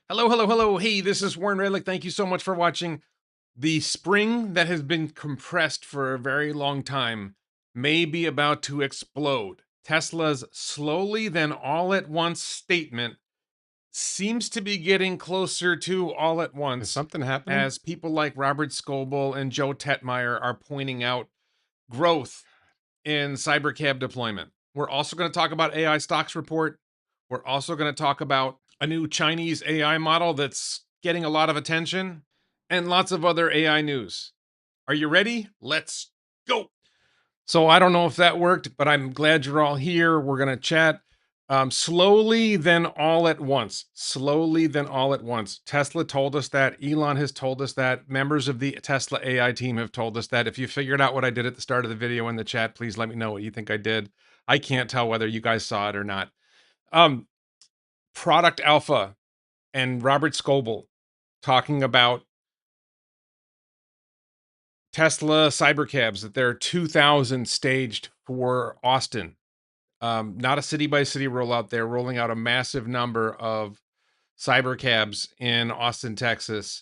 Hello, hello, hello. Hey, this is Warren Redlick. Thank you so much for watching. The spring that has been compressed for a very long time may be about to explode. Tesla's slowly then all at once statement seems to be getting closer to all at Is once something happening? as people like Robert Scoble and Joe Tetmeyer are pointing out growth in Cybercab deployment. We're also going to talk about AI stocks report. We're also going to talk about a new Chinese AI model that's getting a lot of attention and lots of other AI news. Are you ready? Let's go. So I don't know if that worked, but I'm glad you're all here. We're going to chat slowly, then all at once. Slowly, then all at once. Tesla told us that. Elon has told us that. Members of the Tesla AI team have told us that. If you figured out what I did at the start of the video in the chat, please let me know what you think I did. I can't tell whether you guys saw it or not. Um, Product Alpha and Robert Scoble talking about Tesla Cybercabs, that there are 2,000 staged for Austin. Not a city by city rollout. They're rolling out a massive number of Cybercabs in Austin, Texas,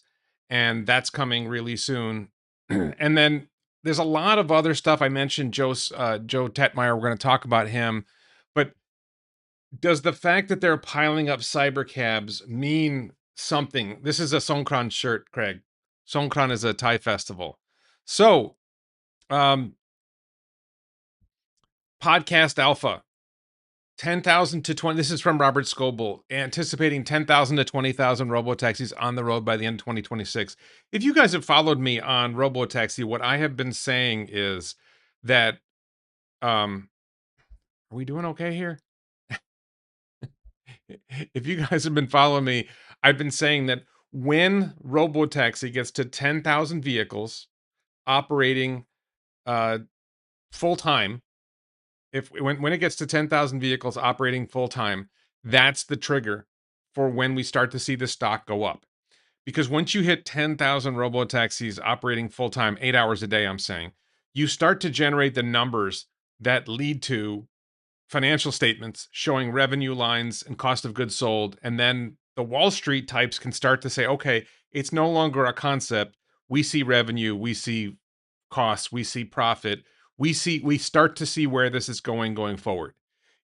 and that's coming really soon. And then there's a lot of other stuff. I mentioned Joe Tetmeyer. We're going to talk about him, but does the fact that they're piling up Cybercabs mean something? This is a Songkran shirt, Craig. Songkran is a Thai festival. So, um, Podcast Alpha 10,000 to 20. This is from Robert Scoble, anticipating 10,000 to 20,000 robotaxis on the road by the end of 2026. If you guys have followed me on Robotaxi, what I have been saying is that, are we doing okay here? If you guys have been following me, I've been saying that when Robotaxi gets to 10,000 vehicles operating uh, full time, if when it gets to 10,000 vehicles operating full time, that's the trigger for when we start to see the stock go up. Because once you hit 10,000 robo taxis operating full time, 8 hours a day, I'm saying, you start to generate the numbers that lead to financial statements showing revenue lines and cost of goods sold. And then the Wall Street types can start to say, okay, it's no longer a concept. We see revenue, we see costs, we see profit, we start to see where this is going forward.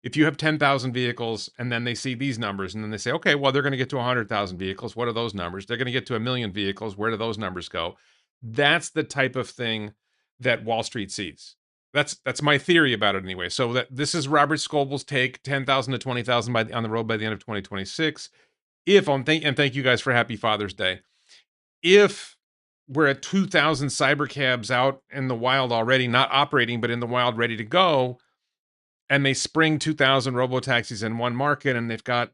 If you have 10,000 vehicles and then they see these numbers and then they say, okay, well, they're going to get to 100,000 vehicles. What are those numbers? They're going to get to 1 million vehicles. Where do those numbers go? That's the type of thing that Wall Street sees. That's my theory about it anyway. So that this is Robert Scoble's take: 10,000 to 20,000 on the road by the end of 2026. If on and thank you guys for Happy Father's Day. If we're at 2,000 cybercabs out in the wild already, not operating, but in the wild, ready to go, and they spring 2,000 robotaxis in one market, and they've got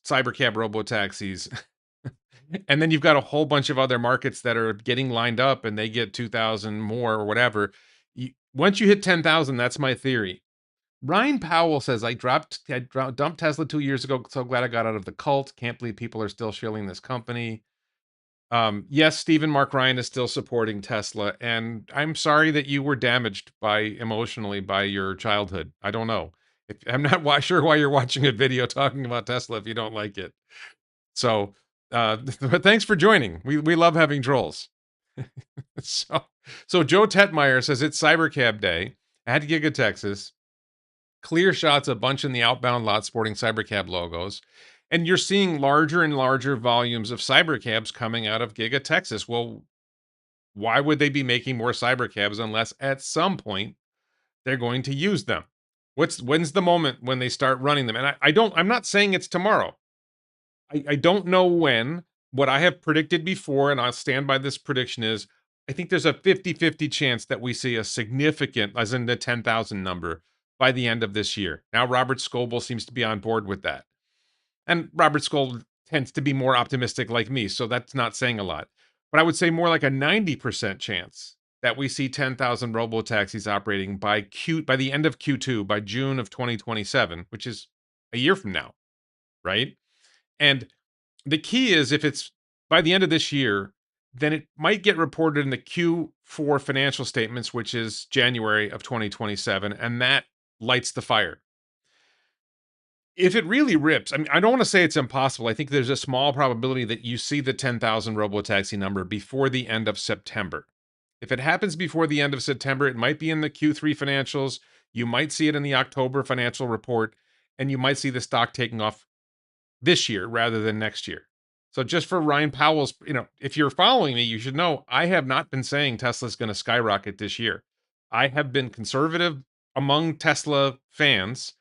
cybercab robotaxis, and then you've got a whole bunch of other markets that are getting lined up, and they get 2,000 more or whatever. Once you hit 10,000, that's my theory. Ryan Powell says, dumped Tesla 2 years ago. So glad I got out of the cult. Can't believe people are still shilling this company. Yes, Stephen Mark Ryan is still supporting Tesla, and I'm sorry that you were damaged by emotionally by your childhood. I don't know. I'm not sure why you're watching a video talking about Tesla if you don't like it. So, but thanks for joining. We love having trolls. so, so Joe Tetmeyer says it's Cybercab Day at Giga Texas. Clear shots, a bunch in the outbound lot sporting Cybercab logos. And you're seeing larger and larger volumes of Cybercabs coming out of Giga Texas. Well, why would they be making more Cybercabs unless at some point they're going to use them? When's the moment when they start running them? And I'm not saying it's tomorrow. I don't know when. What I have predicted before, and I'll stand by this prediction, is I think there's a 50-50 chance that we see a significant, as in the 10,000 number, by the end of this year. Now, Robert Scoble seems to be on board with that. And Robert Scoble tends to be more optimistic like me, so that's not saying a lot. But I would say more like a 90% chance that we see 10,000 robo taxis operating by the end of Q2, by June of 2027, which is a year from now, right? And the key is, if it's by the end of this year, then it might get reported in the Q4 financial statements, which is January of 2027, and that lights the fire. If it really rips, I mean, I don't want to say it's impossible. I think there's a small probability that you see the 10,000 robotaxi number before the end of September. If it happens before the end of September, it might be in the Q3 financials. You might see it in the October financial report, and you might see the stock taking off this year rather than next year. So just for Ryan Powell's, if you're following me, you should know I have not been saying Tesla's going to skyrocket this year. I have been conservative among Tesla fans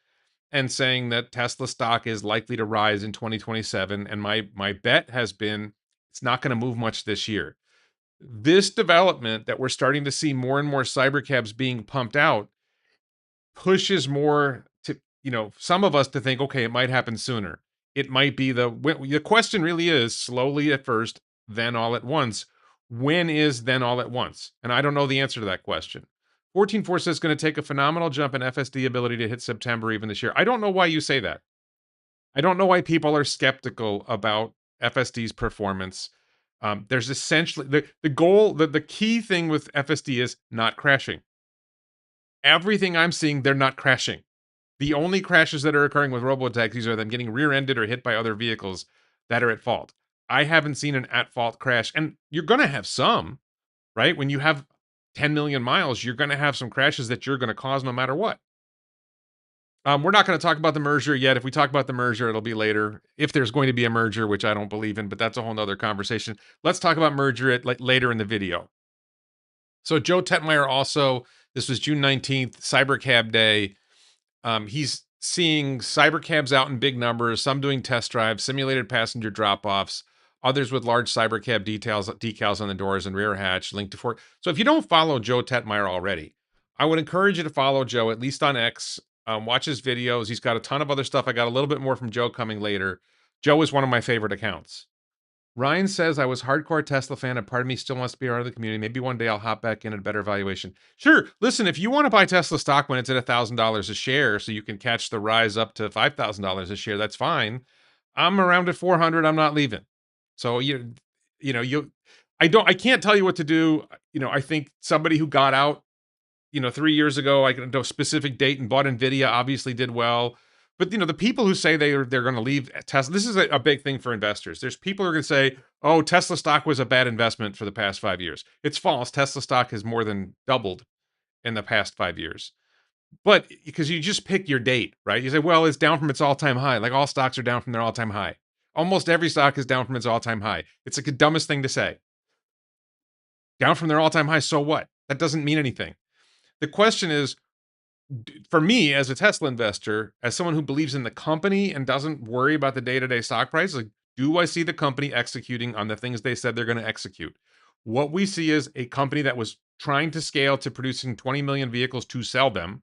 and saying that Tesla stock is likely to rise in 2027, and my bet has been it's not going to move much this year. This development that we're starting to see more and more cybercabs being pumped out pushes more to, some of us to think, okay, it might happen sooner. It might be the question really is slowly at first, then all at once. When is then all at once? And I don't know the answer to that question. 14.4 says going to take a phenomenal jump in FSD ability to hit September even this year. I don't know why you say that. I don't know why people are skeptical about FSD's performance. There's essentially the goal, the key thing with FSD is not crashing. Everything I'm seeing, they're not crashing. The only crashes that are occurring with robotaxis are them getting rear-ended or hit by other vehicles that are at fault. I haven't seen an at-fault crash, and you're going to have some, right? When you have 10 million miles, you're going to have some crashes that you're going to cause no matter what. We're not going to talk about the merger yet. If we talk about the merger, it'll be later. If there's going to be a merger, which I don't believe in, but that's a whole nother conversation. Let's talk about merger later in the video. So Joe Tetmeyer also, this was June 19th, Cybercab Day. He's seeing cybercabs out in big numbers, some doing test drives, simulated passenger drop-offs, others with large cybercab decals on the doors and rear hatch, linked to Ford. So if you don't follow Joe Tetmeyer already, I would encourage you to follow Joe, at least on X. Watch his videos. He's got a ton of other stuff. I got a little bit more from Joe coming later. Joe is one of my favorite accounts. Ryan says, I was hardcore Tesla fan, and part of me still wants to be around the community. Maybe one day I'll hop back in at a better valuation. Sure. Listen, if you want to buy Tesla stock when it's at $1,000 a share so you can catch the rise up to $5,000 a share, that's fine. I'm around at 400. I'm not leaving. So I can't tell you what to do. I think somebody who got out 3 years ago, I can know a specific date and bought Nvidia obviously did well. But the people who say they're going to leave Tesla, this is a big thing for investors. There's people who are going to say, "Oh, Tesla stock was a bad investment for the past 5 years." It's false. Tesla stock has more than doubled in the past 5 years. But because you just pick your date, right? You say, "Well, it's down from its all-time high." Like all stocks are down from their all-time high. Almost every stock is down from its all-time high. It's like the dumbest thing to say. Down from their all-time high, so what? That doesn't mean anything. The question is, for me as a Tesla investor, as someone who believes in the company and doesn't worry about the day-to-day stock price, like, do I see the company executing on the things they said they're going to execute? What we see is a company that was trying to scale to producing 20 million vehicles to sell them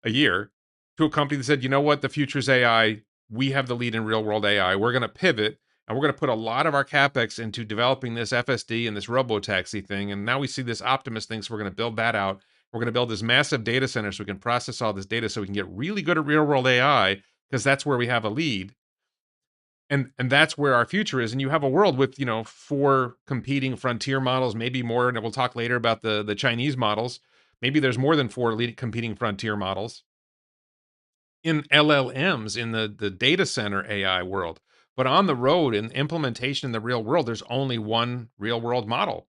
a year to a company that said, you know what, the future is AI. We have the lead in real world AI. We're going to pivot and we're going to put a lot of our capex into developing this FSD and this robotaxi thing. And now we see this Optimus thing. So we're going to build that out. We're going to build this massive data center so we can process all this data so we can get really good at real world AI because that's where we have a lead. And that's where our future is. And you have a world with, 4 competing frontier models, maybe more. And we'll talk later about the Chinese models. Maybe there's more than 4 competing frontier models in LLMs in the data center AI world. But on the road in implementation in the real world, there's only one real world model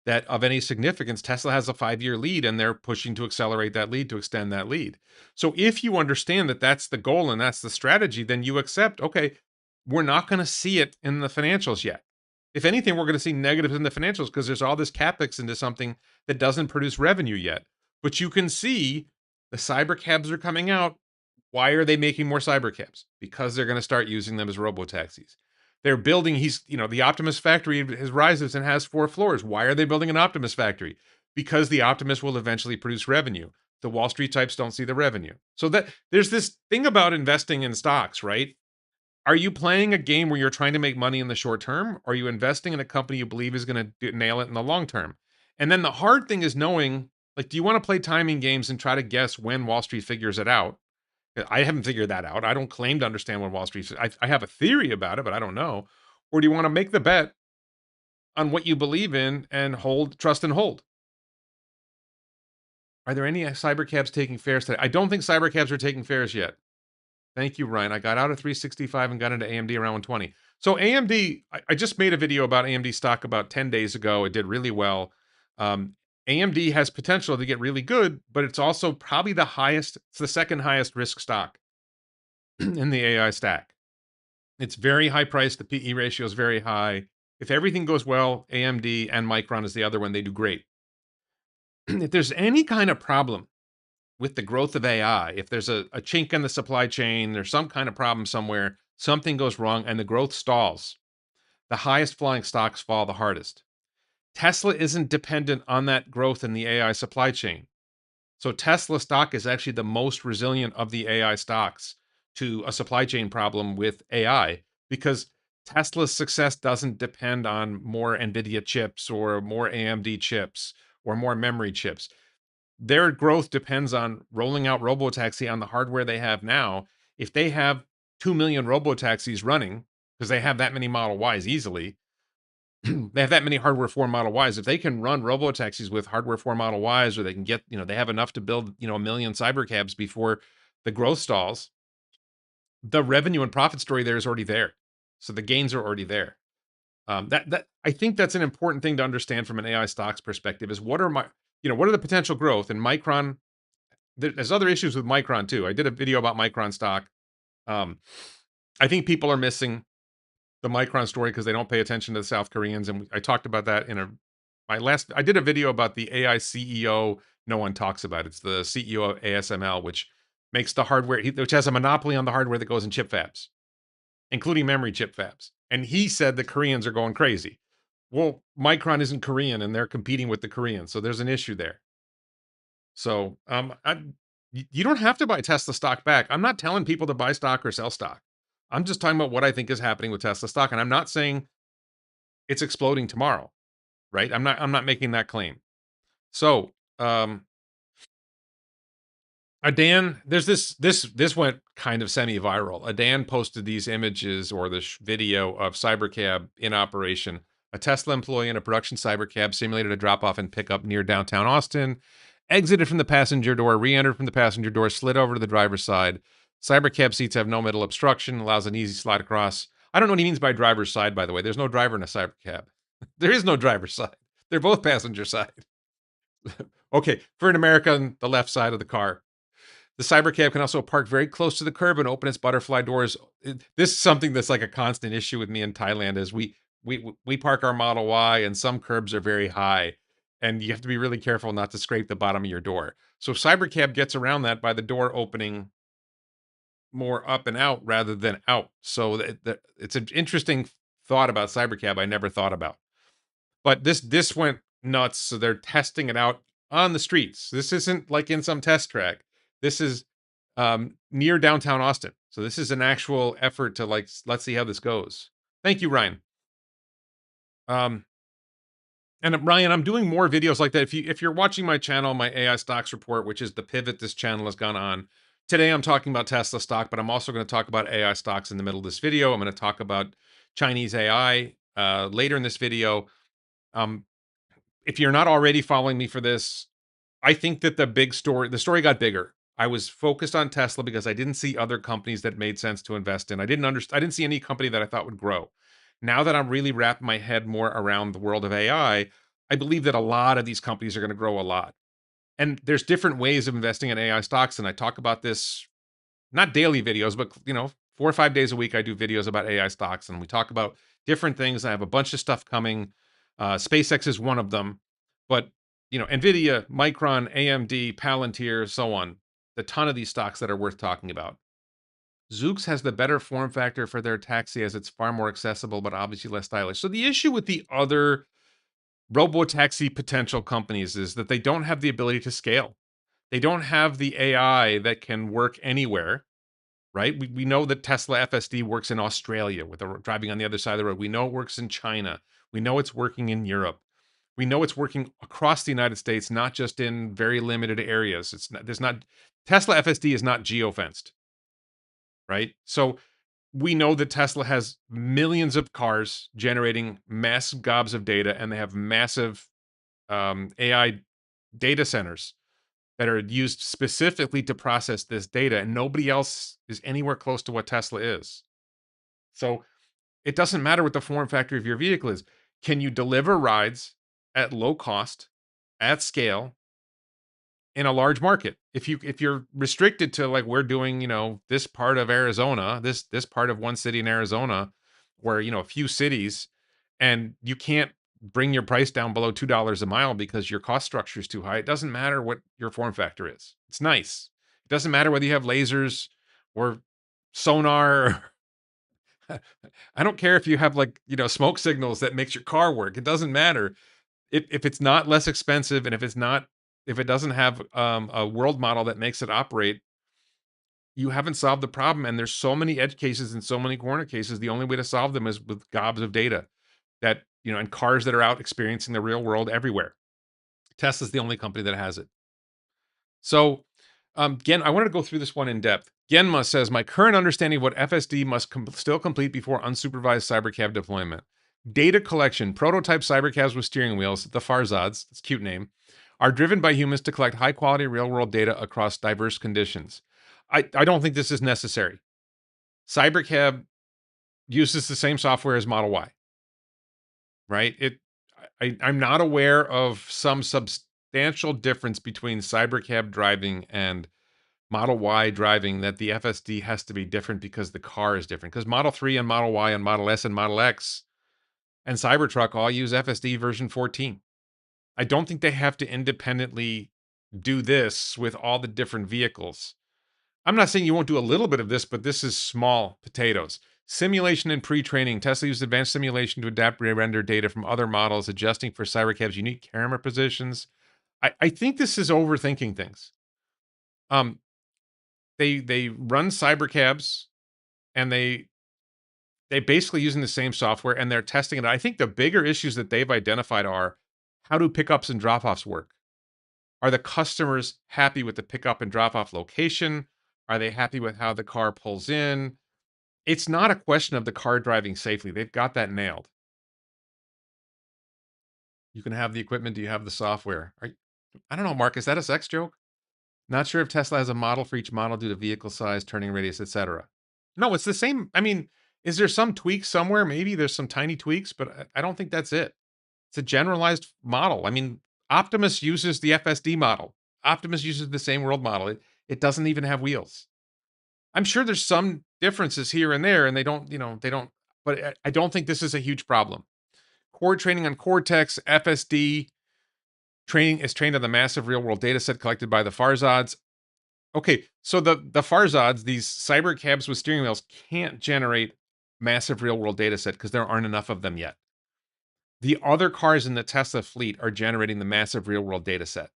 that of any significance. Tesla has a 5-year lead and they're pushing to accelerate that lead, to extend that lead. So if you understand that that's the goal and that's the strategy, then you accept, okay, we're not going to see it in the financials yet. If anything, we're going to see negatives in the financials because there's all this capex into something that doesn't produce revenue yet. But you can see the cybercabs are coming out. Why are they making more cybercabs? Because they're going to start using them as robotaxis. They're building, the Optimus factory has rises and has 4 floors. Why are they building an Optimus factory? Because the Optimus will eventually produce revenue. The Wall Street types don't see the revenue. So that there's this thing about investing in stocks, right? Are you playing a game where you're trying to make money in the short term? Or are you investing in a company you believe is going to nail it in the long term? And then the hard thing is knowing, like, do you want to play timing games and try to guess when Wall Street figures it out? I haven't figured that out. I don't claim to understand what Wall Street. I have a theory about it, but I don't know. Or do you want to make the bet on what you believe in and trust and hold? Are there any cybercabs taking fares today? I don't think cybercabs are taking fares yet. Thank you, Ryan. I got out of 365 and got into AMD around 120. So AMD, I just made a video about AMD stock about 10 days ago. It did really well. AMD has potential to get really good, but it's also probably the highest, it's the second highest risk stock in the AI stack. It's very high priced. The PE ratio is very high. If everything goes well, AMD and Micron is the other one. They do great. If there's any kind of problem with the growth of AI, if there's a chink in the supply chain, there's some kind of problem somewhere, something goes wrong and the growth stalls, the highest flying stocks fall the hardest. Tesla isn't dependent on that growth in the AI supply chain. So Tesla stock is actually the most resilient of the AI stocks to a supply chain problem with AI because Tesla's success doesn't depend on more NVIDIA chips or more AMD chips or more memory chips. Their growth depends on rolling out robotaxi on the hardware they have now. If they have 2 million robotaxis running, because they have that many Model Ys easily, they have that many hardware 4 Model Ys. If they can run robotaxis with hardware 4 Model Ys, or they can get, they have enough to build, a million Cybercabs before the growth stalls, the revenue and profit story there is already there. So the gains are already there. That I think that's an important thing to understand from an AI stocks perspective is what are the potential growth? And Micron, there's other issues with Micron too. I did a video about Micron stock. Um, I think people are missing the Micron story because they don't pay attention to the South Koreans, and I talked about that in I did a video about the AI CEO no one talks about. It's the CEO of ASML, which makes the hardware, which has a monopoly on the hardware that goes in chip fabs, including memory chip fabs. And he said the Koreans are going crazy. Well, Micron isn't Korean, and they're competing with the Koreans, so there's an issue there. So, you don't have to buy Tesla stock back. I'm not telling people to buy stock or sell stock. I'm just talking about what I think is happening with Tesla stock, and I'm not saying it's exploding tomorrow, right? I'm not making that claim. So, Dan, there's this went kind of semi-viral. A Dan posted these images or this video of Cybercab in operation. A Tesla employee in a production Cybercab simulated a drop-off and pickup near downtown Austin, exited from the passenger door, re-entered from the passenger door, slid over to the driver's side. Cybercab seats have no middle obstruction, allows an easy slide across. I don't know what he means by driver's side, by the way. There's no driver in a Cybercab. There is no driver's side. They're both passenger side. Okay, for an American, the left side of the car. The Cybercab can also park very close to the curb and open its butterfly doors. This is something that's like a constant issue with me in Thailand is we park our Model Y and some curbs are very high and you have to be really careful not to scrape the bottom of your door. So Cybercab gets around that by the door opening more up and out rather than out. So it's an interesting thought about Cybercab I never thought about. But this went nuts, so they're testing it out on the streets. This isn't like in some test track. This is near downtown Austin. So this is an actual effort to like let's see how this goes. Thank you, Ryan. Um, and Ryan, I'm doing more videos like that. If you're watching my channel, my AI stocks report, which is the pivot this channel has gone on. Today I'm talking about Tesla stock, but I'm also going to talk about AI stocks in the middle of this video. I'm going to talk about Chinese AI later in this video. Um, if you're not already following me for this, I think that the story got bigger. I was focused on Tesla because I didn't see other companies that made sense to invest in. I didn't see any company that I thought would grow. Now that I'm really wrapping my head more around the world of AI, I believe that a lot of these companies are going to grow a lot. And there's different ways of investing in AI stocks, and I talk about this not daily videos, but 4 or 5 days a week, I do videos about AI stocks, and we talk about different things. I have a bunch of stuff coming. SpaceX is one of them, but Nvidia, Micron, AMD, Palantir, so on. A ton of these stocks that are worth talking about. Zoox has the better form factor for their taxi as it's far more accessible, but obviously less stylish. So the issue with the other robo-taxi potential companies is that they don't have the ability to scale. They don't have the AI that can work anywhere, right? We know that Tesla FSD works in Australia with driving on the other side of the road. We know it works in China. We know it's working in Europe. We know it's working across the United States, not just in very limited areas. Tesla FSD is not geofenced, right? So we know that Tesla has millions of cars generating massive gobs of data, and they have massive AI data centers that are used specifically to process this data, and nobody else is anywhere close to what Tesla is. So it doesn't matter what the form factor of your vehicle is. Can you deliver rides at low cost, at scale, in a large market? If you're restricted to, like, we're doing, this part of Arizona, this part of one city in Arizona, where, a few cities, and you can't bring your price down below $2 a mile because your cost structure is too high. It doesn't matter what your form factor is. It's nice. It doesn't matter whether you have lasers or sonar. I don't care if you have, like, smoke signals that makes your car work. It doesn't matter. If it's not less expensive, and if it doesn't have a world model that makes it operate, you haven't solved the problem. And there's so many edge cases and so many corner cases. The only way to solve them is with gobs of data that, and cars that are out experiencing the real world everywhere. Tesla's the only company that has it. So, I wanted to go through this one in depth. Genma says, my current understanding of what FSD must still complete before unsupervised Cybercab deployment. Data collection, prototype Cybercabs with steering wheels, the Farzads, that's a cute name, are driven by humans to collect high quality real world data across diverse conditions. I don't think this is necessary. Cybercab uses the same software as Model Y, right? I'm not aware of some substantial difference between Cybercab driving and Model Y driving that the FSD has to be different because the car is different. Because Model 3 and Model Y and Model S and Model X and Cybertruck all use FSD version 14. I don't think they have to independently do this with all the different vehicles. I'm not saying you won't do a little bit of this, but this is small potatoes. Simulation and pre-training. Tesla used advanced simulation to adapt render data from other models, adjusting for Cybercab's unique camera positions. I think this is overthinking things. Um, they run Cybercabs, and they basically using the same software, and they're testing it. I think the bigger issues that they've identified are, how do pickups and drop-offs work? Are the customers happy with the pickup and drop-off location? Are they happy with how the car pulls in? It's not a question of the car driving safely. They've got that nailed. You can have the equipment. Do you have the software? I don't know, Mark. Is that a sex joke? Not sure if Tesla has a model for each model due to vehicle size, turning radius, etc. No, it's the same. I mean, is there some tweaks somewhere? Maybe there's some tiny tweaks, but I don't think that's it. It's a generalized model. I mean, Optimus uses the FSD model. Optimus uses the same world model. It doesn't even have wheels. I'm sure there's some differences here and there, and they don't, but I don't think this is a huge problem. Core training on Cortex, FSD training is trained on the massive real world data set collected by the Farzads. Okay, so the Farzads, these Cybercabs with steering wheels, can't generate massive real world data set because there aren't enough of them yet. The other cars in the Tesla fleet are generating the massive real world data set.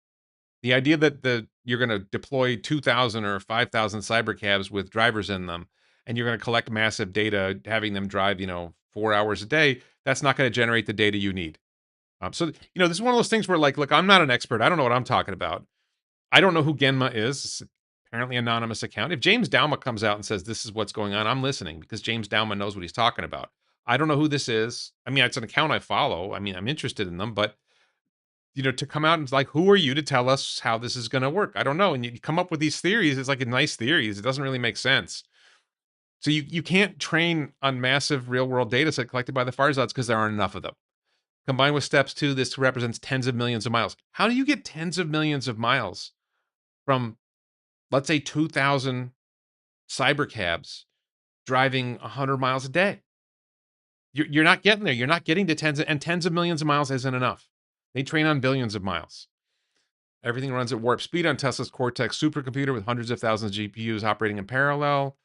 The idea that you're going to deploy 2,000 or 5,000 Cybercabs with drivers in them, and you're going to collect massive data, having them drive, 4 hours a day, that's not going to generate the data you need. So, this is one of those things where, like, look, I'm not an expert. I don't know what I'm talking about. I don't know who Genma is. It's apparently an anonymous account. If James Douma comes out and says this is what's going on, I'm listening, because James Douma knows what he's talking about. I don't know who this is. I mean, it's an account I follow. I mean, I'm interested in them, but to come out and like, who are you to tell us how this is going to work? I don't know. And you come up with these theories. It's like a nice theories. It doesn't really make sense. So you can't train on massive real world data set collected by the Farzads because there aren't enough of them. Combined with steps 2, this represents tens of millions of miles. How do you get tens of millions of miles from, let's say, 2,000 Cybercabs driving 100 miles a day? You're not getting there. You're not getting to tens of millions of miles isn't enough. They train on billions of miles. Everything runs at warp speed on Tesla's Cortex supercomputer with hundreds of thousands of GPUs operating in parallel.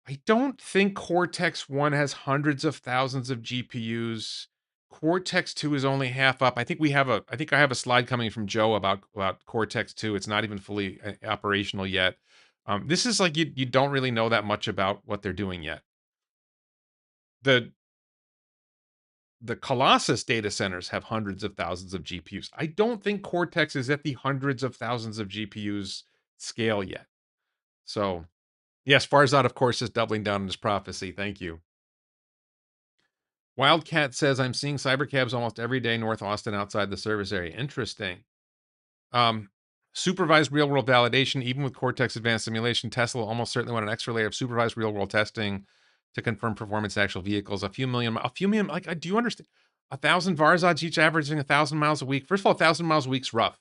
I don't think Cortex 1 has hundreds of thousands of GPUs. Cortex 2 is only half up. I think I have a slide coming from Joe about Cortex 2. It's not even fully operational yet. This is like, you don't really know that much about what they're doing yet. The Colossus data centers have hundreds of thousands of GPUs. I don't think Cortex is at the hundreds of thousands of GPUs scale yet. So, yes, Farzad, of course, is doubling down on his prophecy. Thank you. Wildcat says, I'm seeing cybercabs almost every day north Austin outside the service area. Interesting. Supervised real-world validation, even with Cortex advanced simulation, Tesla will almost certainly want an extra layer of supervised real-world testing to confirm performance in actual vehicles. A few million, like, do you understand? 1,000 Varzods each averaging 1,000 miles a week. First of all, 1,000 miles a week's rough.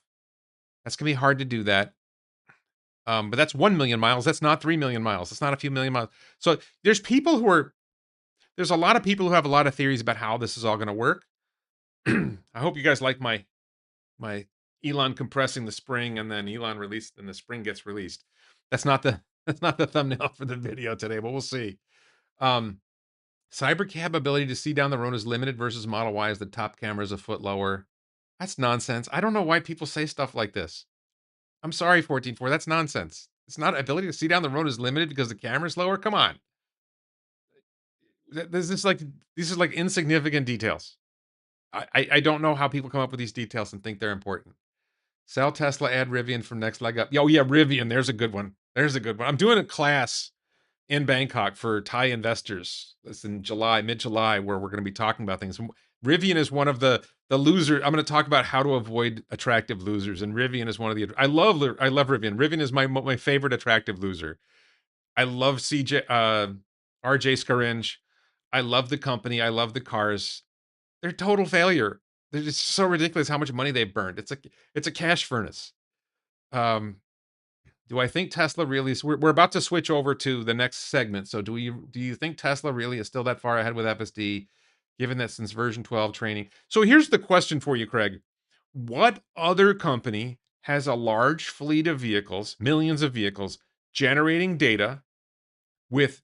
That's gonna be hard to do that. But that's 1 million miles. That's not 3 million miles. It's not a few million miles. So there's a lot of people who have a lot of theories about how this is all gonna work. I hope you guys like my Elon compressing the spring and then Elon released and the spring gets released. That's not the that's not the thumbnail for the video today, but we'll see. Um, Cybercab ability to see down the road is limited versus Model Y as the top camera is a foot lower. That's nonsense. I don't know why people say stuff like this. I'm sorry, 14.4. That's nonsense. It's not ability to see down the road is limited because the camera's lower. Come on. This is like these are like insignificant details. I don't know how people come up with these details and think they're important. Sell Tesla, add Rivian from next leg up. Oh yeah, Rivian. There's a good one. There's a good one. I'm doing a class in Bangkok for Thai investors. That's in July, mid-July, where we're going to be talking about things. Rivian is one of the loser. I'm going to talk about how to avoid attractive losers, and Rivian is one of the. I love Rivian. Rivian is my favorite attractive loser. I love CJ RJ Scaringe. I love the company. I love the cars. They're total failure. They're just so ridiculous how much money they've burned. It's a cash furnace. Um, do I think Tesla really is we're about to switch over to the next segment. So do you think Tesla really is still that far ahead with FSD, given that since version 12 training? So here's the question for you, Craig. What other company has a large fleet of vehicles, millions of vehicles, generating data with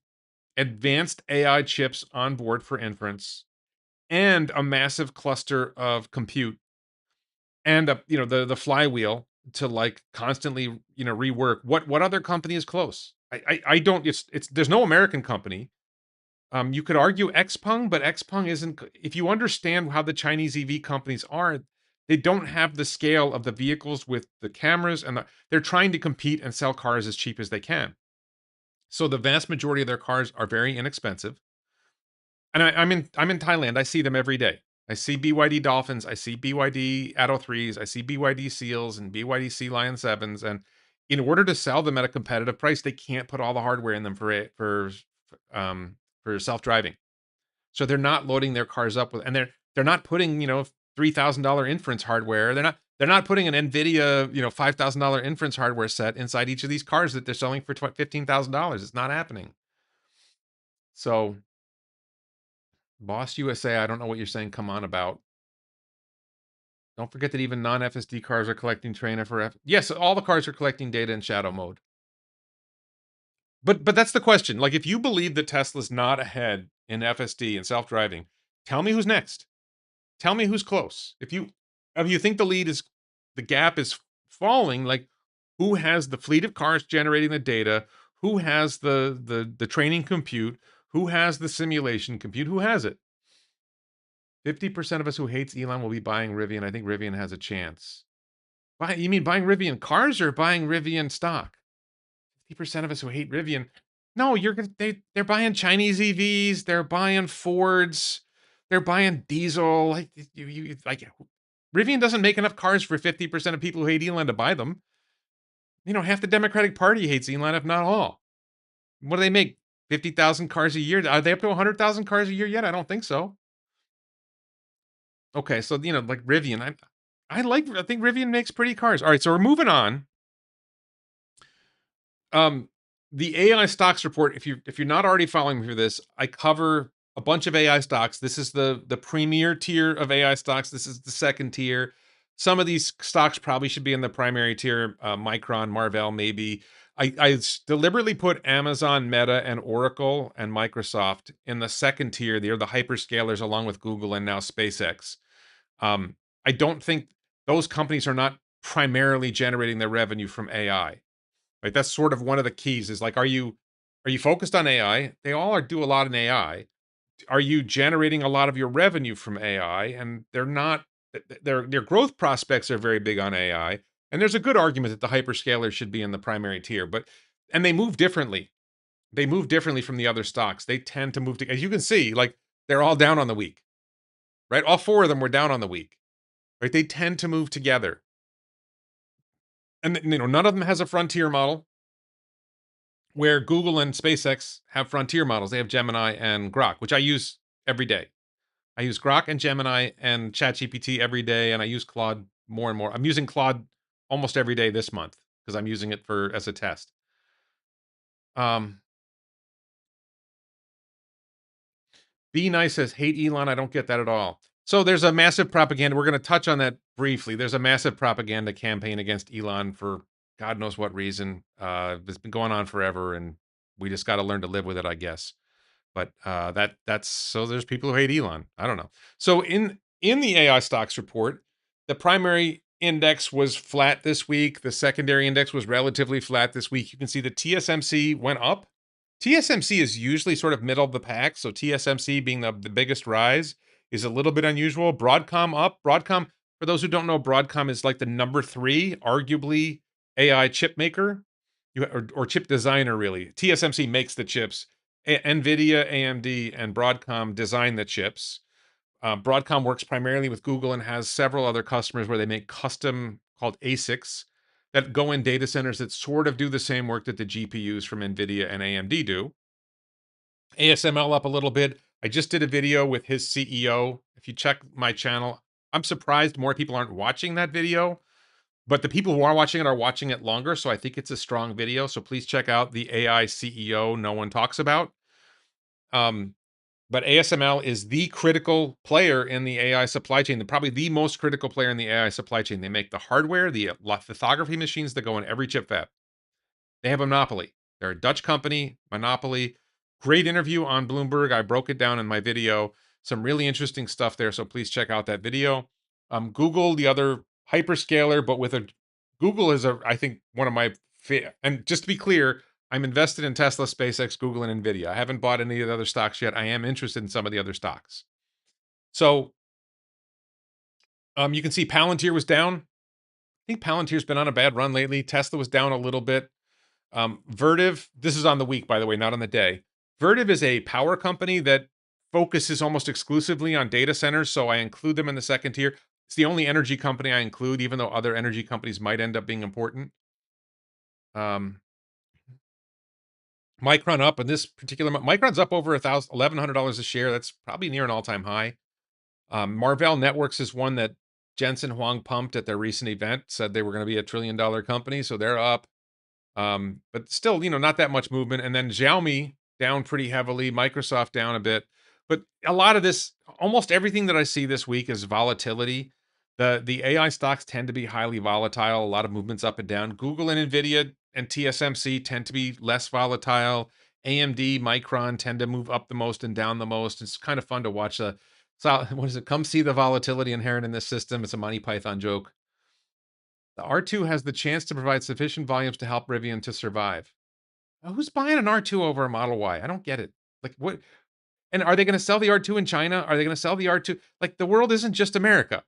advanced AI chips on board for inference and a massive cluster of compute and the flywheel to like constantly rework? What other company is close? I don't. It's there's no American company. You could argue Xpeng, but Xpeng isn't. If you understand how the Chinese EV companies are, they don't have the scale of the vehicles with the cameras, and they're trying to compete and sell cars as cheap as they can. So the vast majority of their cars are very inexpensive. And I'm in Thailand. I see them every day. I see BYD Dolphins. I see BYD Atto 3s. I see BYD Seals and BYD Sea Lion 7s. And in order to sell them at a competitive price, they can't put all the hardware in them for self driving. So they're not loading their cars up with, and they're not putting $3,000 inference hardware. They're not putting an NVIDIA $5,000 inference hardware set inside each of these cars that they're selling for $15,000. It's not happening. So Boss USA, I don't know what you're saying. Come on about. Don't forget that even non-FSD cars are collecting trainer for Yes, all the cars are collecting data in shadow mode. But that's the question. Like, if you believe that Tesla's not ahead in FSD and self-driving, tell me who's next. Tell me who's close. If you think the gap is falling, like who has the fleet of cars generating the data? Who has the training compute? Who has the simulation compute? Who has it? 50% of us who hates Elon will be buying Rivian. I think Rivian has a chance. You mean buying Rivian cars or buying Rivian stock? 50% of us who hate Rivian. No, they're buying Chinese EVs, they're buying Fords, they're buying diesel. Like like Rivian doesn't make enough cars for 50% of people who hate Elon to buy them. Half the Democratic Party hates Elon, if not all. What do they make? 50,000 cars a year? Are they up to 100,000 cars a year yet? I don't think so. Okay, so like Rivian, I think Rivian makes pretty cars. All right, so we're moving on. Um, the AI stocks report. If you're not already following me for this, I cover a bunch of AI stocks. This is the premier tier of AI stocks. This is the second tier. Some of these stocks probably should be in the primary tier. Micron, Marvell, maybe. I deliberately put Amazon, Meta, and Oracle and Microsoft in the second tier. They're the hyperscalers along with Google and now SpaceX. I don't think those companies are not primarily generating their revenue from AI. Right? That's sort of one of the keys is like, are you focused on AI? They all do a lot in AI. Are you generating a lot of your revenue from AI? And they're not, their growth prospects are very big on AI. And there's a good argument that the hyperscalers should be in the primary tier, and they move differently. They move differently from the other stocks. They tend to move to, as you can see, like they're all down on the week, right? All four of them were down on the week, right? They tend to move together. And none of them has a frontier model. Where Google and SpaceX have frontier models. They have Gemini and Grok, which I use every day. I use Grok and Gemini and ChatGPT every day, and I use Claude more and more. I'm using Claude almost every day this month because I'm using it for as a test. Um, Be Nice says, hate Elon. I don't get that at all. So there's a massive propaganda. We're going to touch on that briefly. There's a massive propaganda campaign against Elon for God knows what reason. It's been going on forever, and we just got to learn to live with it, I guess. But that's so there's people who hate Elon. I don't know. So in the AI stocks report, the primary index was flat this week. The secondary index was relatively flat this week. You can see the TSMC went up. TSMC is usually sort of middle of the pack, so TSMC being the biggest rise is a little bit unusual. Broadcom up. Broadcom, for those who don't know, Broadcom is like the number 3, arguably AI chip maker, or chip designer. Really, TSMC makes the chips. NVIDIA, AMD, and Broadcom design the chips. Broadcom works primarily with Google and has several other customers where they make custom called ASICs that go in data centers that sort of do the same work that the GPUs from NVIDIA and AMD do. ASML up a little bit. I just did a video with his CEO. If you check my channel, I'm surprised more people aren't watching that video, but the people who are watching it longer. So I think it's a strong video. So please check out the AI CEO no one talks about. But ASML is the critical player in the AI supply chain, probably the most critical player in the AI supply chain. They make the hardware, the lithography machines that go in every chip fab. They have a monopoly. They're a Dutch company, monopoly. Great interview on Bloomberg. I broke it down in my video. Some really interesting stuff there. So please check out that video. Google, the other hyperscaler, but with a Google is I think one of my and just to be clear, I'm invested in Tesla, SpaceX, Google, and Nvidia. I haven't bought any of the other stocks yet. I am interested in some of the other stocks. So you can see Palantir was down. I think Palantir's been on a bad run lately. Tesla was down a little bit. Vertiv, this is on the week, by the way, not on the day. Vertiv is a power company that focuses almost exclusively on data centers, so I include them in the second tier. It's the only energy company I include, even though other energy companies might end up being important. Micron up, and this particular Micron's up over $1,100 a share. That's probably near an all-time high. Marvell Networks is one that Jensen Huang pumped at their recent event, said they were going to be a $1 trillion company, so they're up. But still, not that much movement. And then Xiaomi down pretty heavily, Microsoft down a bit. But a lot of this, almost everything that I see this week is volatility. The AI stocks tend to be highly volatile, a lot of movements up and down. Google and Nvidia and TSMC tend to be less volatile. AMD, Micron tend to move up the most and down the most. It's kind of fun to watch what is it? Come see the volatility inherent in this system. It's a Monty Python joke. The R2 has the chance to provide sufficient volumes to help Rivian to survive. Who's buying an R2 over a Model Y? I don't get it. Like, what? And are they going to sell the R2 in China? Are they going to sell the R2? Like, the world isn't just America.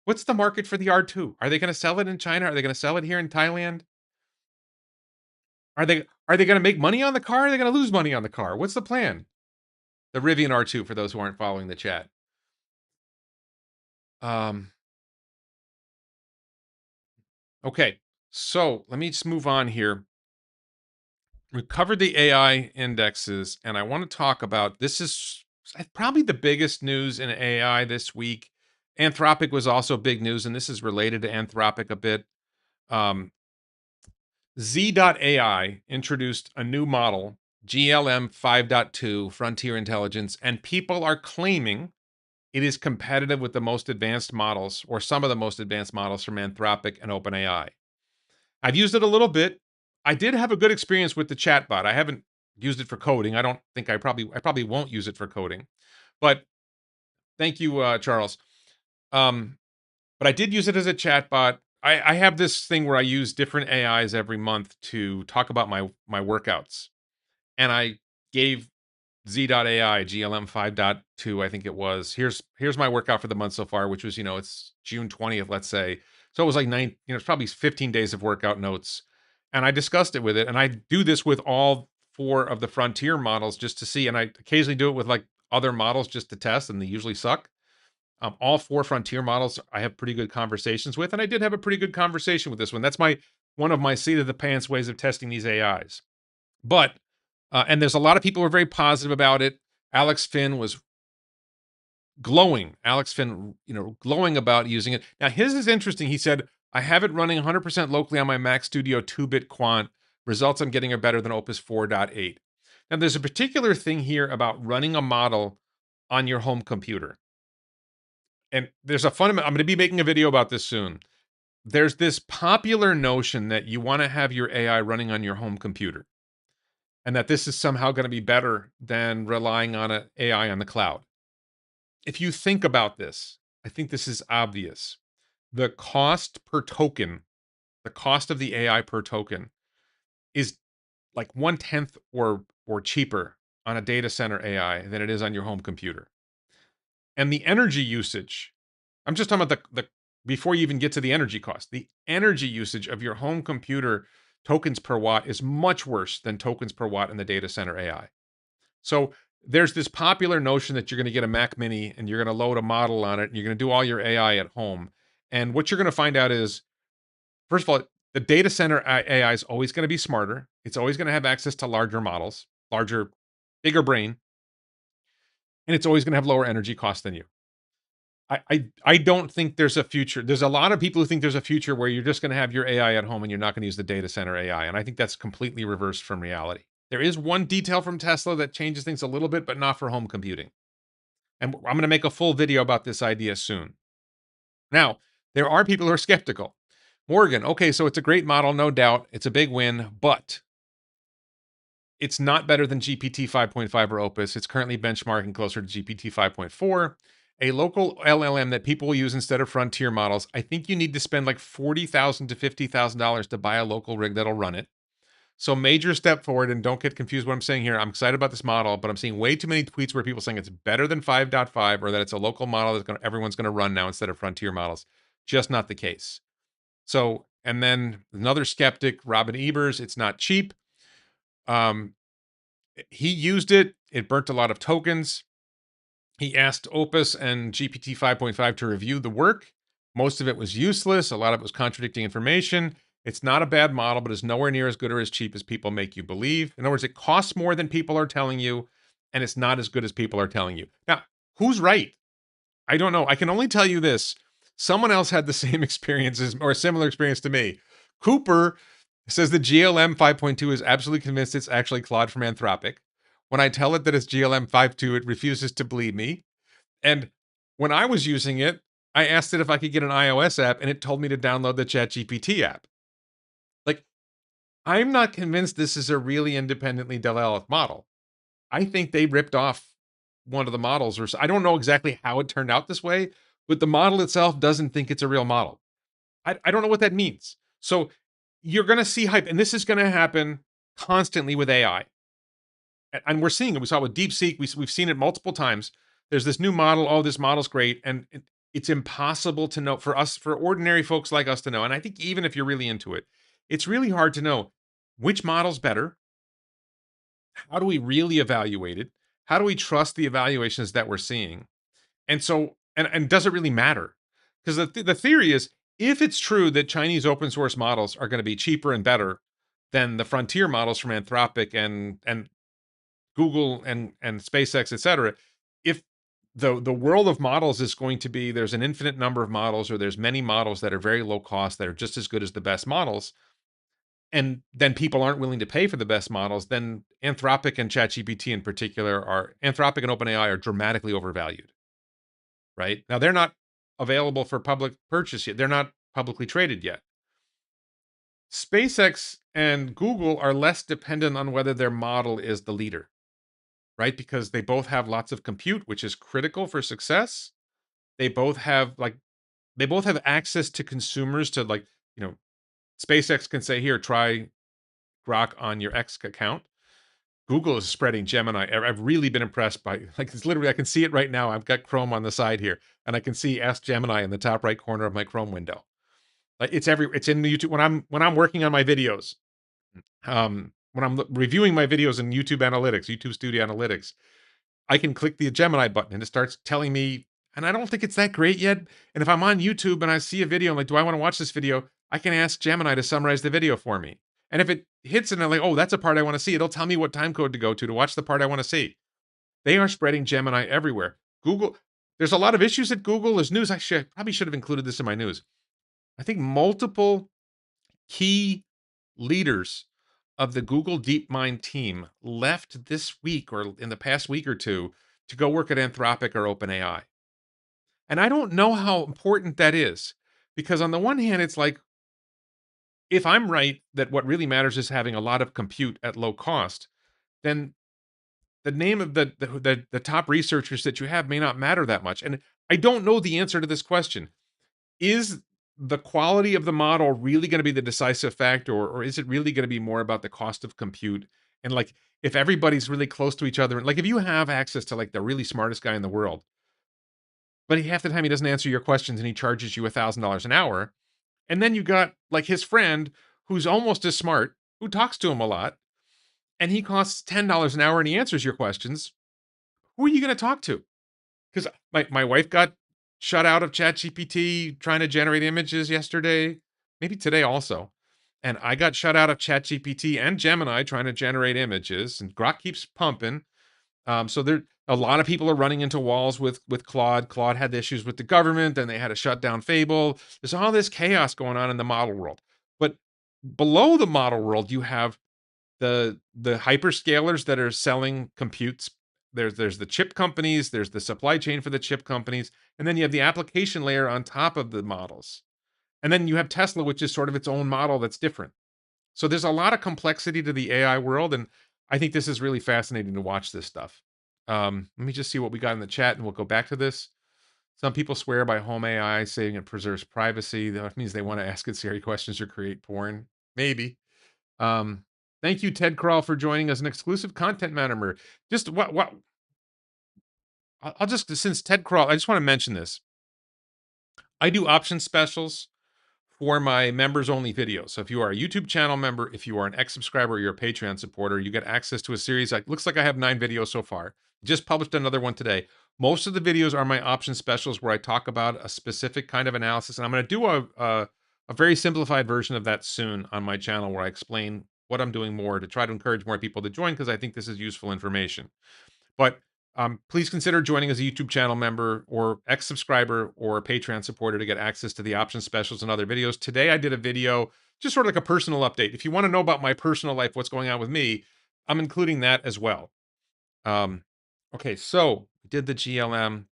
What's the market for the R2? Are they going to sell it in China? Are they going to sell it here in Thailand? Are they going to make money on the car? Or are they going to lose money on the car? What's the plan? The Rivian R2 for those who aren't following the chat. Okay. So, let me just move on here. We covered the AI indexes, and I want to talk about this is probably the biggest news in AI this week. Anthropic was also big news, and this is related to Anthropic a bit. Z.ai introduced a new model, GLM 5.2 Frontier Intelligence, and people are claiming it is competitive with the most advanced models, or some of the most advanced models from Anthropic and OpenAI. I've used it a little bit. I did have a good experience with the chatbot. I haven't used it for coding. I don't think I probably won't use it for coding. But thank you, Charles. But I did use it as a chatbot. I have this thing where I use different AIs every month to talk about my workouts. And I gave Z.ai GLM 5.2, I think it was. Here's my workout for the month so far, which was, it's June 20th, let's say. So it was like it's probably 15 days of workout notes. And I discussed it with it. And I do this with all 4 of the frontier models just to see. And I occasionally do it with like other models just to test, and they usually suck. All 4 frontier models I have pretty good conversations with, and I did have a pretty good conversation with this one. That's my one of my seat of the pants ways of testing these AIs. But and there's a lot of people who are very positive about it. Alex Finn was glowing. Alex Finn, glowing about using it. Now his is interesting. He said, "I have it running 100% locally on my Mac Studio 2-bit quant. Results I'm getting are better than Opus 4.8." Now there's a particular thing here about running a model on your home computer. And there's a fundamental, I'm going to be making a video about this soon. There's this popular notion that you want to have your AI running on your home computer, and that this is somehow going to be better than relying on an AI on the cloud. If you think about this, I think this is obvious. The cost per token, the cost of the AI per token is like 1/10 or cheaper on a data center AI than it is on your home computer. And the energy usage, I'm just talking about the before you even get to the energy cost. The energy usage of your home computer tokens per watt is much worse than tokens per watt in the data center AI. So there's this popular notion that you're going to get a Mac Mini and you're going to load a model on it and you're going to do all your AI at home. And what you're going to find out is, first of all, the data center AI is always going to be smarter. It's always going to have access to larger models, bigger brain, and it's always going to have lower energy costs than you. I don't think there's a future. There's a lot of people who think there's a future where you're just going to have your AI at home and you're not going to use the data center AI. And I think that's completely reversed from reality. There is one detail from Tesla that changes things a little bit, but not for home computing. And I'm going to make a full video about this idea soon. Now, there are people who are skeptical. Morgan, okay, so it's a great model, no doubt. It's a big win, but it's not better than GPT 5.5 or Opus. It's currently benchmarking closer to GPT 5.4. A local LLM that people will use instead of frontier models. I think you need to spend like $40,000 to $50,000 to buy a local rig that'll run it. So major step forward, and don't get confused what I'm saying here. I'm excited about this model, but I'm seeing way too many tweets where people saying it's better than 5.5 or that it's a local model that everyone's going to run now instead of frontier models. Just not the case. So, and then another skeptic, Robin Ebers, it's not cheap. He used it. It burnt a lot of tokens. He asked Opus and GPT 5.5 to review the work. Most of it was useless. A lot of it was contradicting information. It's not a bad model, but it's nowhere near as good or as cheap as people make you believe. In other words, it costs more than people are telling you, and it's not as good as people are telling you. Now, who's right? I don't know. I can only tell you this. Someone else had the same experiences or a similar experience to me. Cooper says the GLM 5.2 is absolutely convinced it's actually Claude from Anthropic. When I tell it that it's GLM 5.2, it refuses to believe me. And when I was using it, I asked it if I could get an iOS app, and it told me to download the ChatGPT app. Like, I'm not convinced this is a really independently developed model. I think they ripped off one of the models, or I don't know exactly how it turned out this way, but the model itself doesn't think it's a real model. I don't know what that means. So you're going to see hype, and this is going to happen constantly with AI. And we're seeing it. We saw it with DeepSeek. We've seen it multiple times. There's this new model. Oh, this model's great. And it's impossible to know for us, for ordinary folks like us to know. And I think even if you're really into it, it's really hard to know which model's better. How do we really evaluate it? How do we trust the evaluations that we're seeing? And so, and does it really matter? Because the theory is, if it's true that Chinese open source models are going to be cheaper and better than the frontier models from Anthropic and Google and SpaceX, et cetera, if the world of models is going to be there's an infinite number of models, or there's many models that are very low cost that are just as good as the best models, and then people aren't willing to pay for the best models, then Anthropic and ChatGPT in particular Anthropic and OpenAI are dramatically overvalued. Right? Now they're not available for public purchase yet. They're not publicly traded yet. SpaceX and Google are less dependent on whether their model is the leader, right? Because they both have lots of compute, which is critical for success. They both have access to consumers to SpaceX can say, here, try Grok on your X account. Google is spreading Gemini. I've really been impressed by, it's literally, I can see it right now. I've got Chrome on the side here, and I can see Ask Gemini in the top right corner of my Chrome window. Like it's in the YouTube when I'm working on my videos. When I'm reviewing my videos in YouTube Analytics, YouTube Studio Analytics, I can click the Gemini button and it starts telling me And I don't think it's that great yet. And if I'm on YouTube and I see a video, I'm like, do I want to watch this video? I can ask Gemini to summarize the video for me. And if it hits and I'm like, oh, that's a part I want to see, it'll tell me what time code to go to watch the part I want to see. They are spreading Gemini everywhere. Google, there's a lot of issues at Google. There's news. Probably should have included this in my news. I think multiple key leaders of the Google DeepMind team left this week or in the past week or two to go work at Anthropic or OpenAI. And I don't know how important that is because on the one hand, it's like, if I'm right that what really matters is having a lot of compute at low cost, then the name of the top researchers that you have may not matter that much. And I don't know the answer to this question. Is the quality of the model really going to be the decisive factor, or is it really going to be more about the cost of compute? And like, if everybody's really close to each other, and like if you have access to like the really smartest guy in the world, but half the time he doesn't answer your questions and he charges you $1,000 an hour, and then you got like his friend who's almost as smart, who talks to him a lot, and he costs $10 an hour and he answers your questions. Who are you going to talk to? Because my wife got shut out of ChatGPT trying to generate images yesterday, maybe today also. And I got shut out of ChatGPT and Gemini trying to generate images, and Grok keeps pumping. So there, a lot of people are running into walls with Claude. Claude had issues with the government, and they had to shut down Fable. There's all this chaos going on in the model world. But below the model world, you have the hyperscalers that are selling computes. There's the chip companies, there's the supply chain for the chip companies, and then you have the application layer on top of the models. And then you have Tesla, which is sort of its own model that's different. So there's a lot of complexity to the AI world, and I think this is really fascinating to watch this stuff. Let me just see what we got in the chat, and we'll go back to this. Some people swear by home AI, saying it preserves privacy. That means they want to ask it Siri questions or create porn. Maybe. Um, Thank you, Ted Kroll, for joining us, an exclusive content member. Just what I'll just, since Ted Kroll, I just want to mention this. I do option specials for my members only videos. So if you are a YouTube channel member, if you are an X subscriber, or you're a Patreon supporter, you get access to a series. Like, looks like I have 9 videos so far. Just published another one today. Most of the videos are my option specials where I talk about a specific kind of analysis, and I'm going to do a very simplified version of that soon on my channel where I explain what I'm doing more to try to encourage more people to join because I think this is useful information. But please consider joining as a YouTube channel member or X subscriber or a Patreon supporter to get access to the option specials and other videos. Today, I did a video, just sort of like a personal update. If you want to know about my personal life, what's going on with me, I'm including that as well. Okay, so we did the GLM.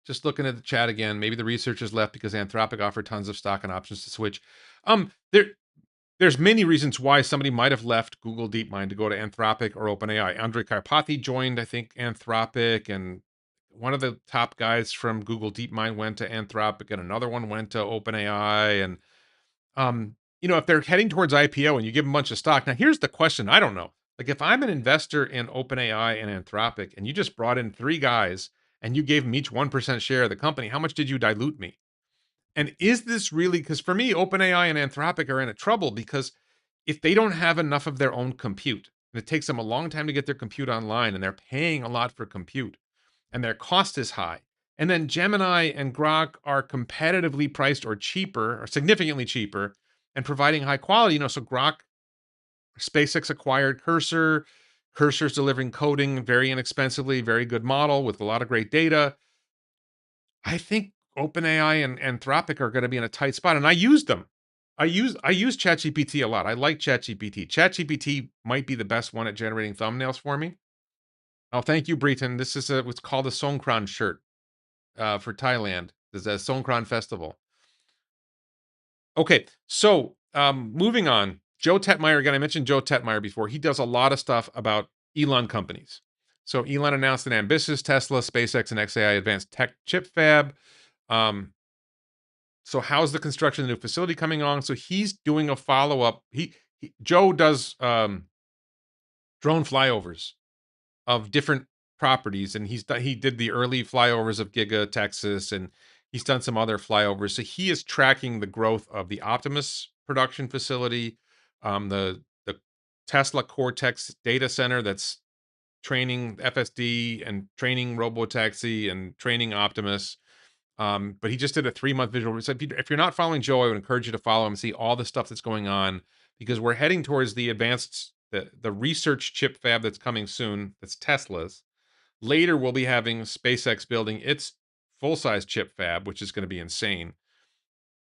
Just looking at the chat again. Maybe the researchers left because Anthropic offered tons of stock and options to switch. There there's many reasons why somebody might have left Google DeepMind to go to Anthropic or OpenAI. Andrej Karpathy joined, I think, Anthropic, and one of the top guys from Google DeepMind went to Anthropic, and another one went to OpenAI. And if they're heading towards IPO and you give them a bunch of stock, now here's the question: I don't know. Like, if I'm an investor in OpenAI and Anthropic, and you just brought in 3 guys and you gave them each 1% share of the company, how much did you dilute me? And is this really, because for me, OpenAI and Anthropic are in a trouble because if they don't have enough of their own compute, and it takes them a long time to get their compute online, and they're paying a lot for compute, and their cost is high, and then Gemini and Grok are competitively priced or cheaper, or significantly cheaper, and providing high quality, so Grok, SpaceX acquired Cursor, Cursor's delivering coding very inexpensively, very good model with a lot of great data. I think OpenAI and Anthropic are going to be in a tight spot, and I use them. I use ChatGPT a lot. I like ChatGPT. ChatGPT might be the best one at generating thumbnails for me. Oh, thank you, Breton. This is what's called a Songkran shirt for Thailand. There's a Songkran festival. Okay, so moving on. Joe Tetmeyer, again, I mentioned Joe Tetmeyer before. He does a lot of stuff about Elon companies. So Elon announced an ambitious Tesla, SpaceX, and XAI advanced tech chip fab. So how's the construction of the new facility coming along? So he's doing a follow-up. Joe does drone flyovers of different properties, and he did the early flyovers of Giga Texas, and he's done some other flyovers. So he is tracking the growth of the Optimus production facility, the Tesla Cortex data center that's training FSD and training Robotaxi and training Optimus. But he just did a 3-month visual. So if you're not following Joe, I would encourage you to follow him, see all the stuff that's going on, because we're heading towards the advanced, the research chip fab that's coming soon. That's Tesla's. Later, we'll be having SpaceX building its full-size chip fab, which is going to be insane.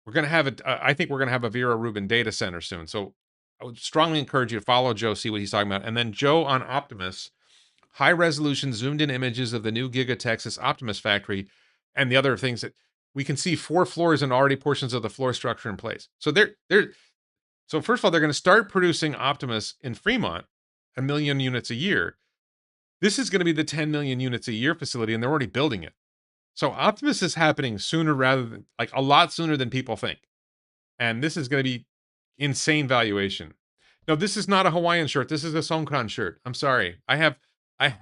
We're going to have it. I think we're going to have a Vera Rubin data center soon. So I would strongly encourage you to follow Joe, see what he's talking about. And then Joe on Optimus, high resolution zoomed in images of the new Giga Texas Optimus factory and the other things that we can see 4 floors and already portions of the floor structure in place. So so first of all, they're going to start producing Optimus in Fremont, 1 million units a year. This is going to be the 10 million units a year facility, and they're already building it. So Optimus is happening sooner rather than, like, a lot sooner than people think. And this is going to be insane valuation. No, this is not a Hawaiian shirt. This is a Songkran shirt. I'm sorry. I have I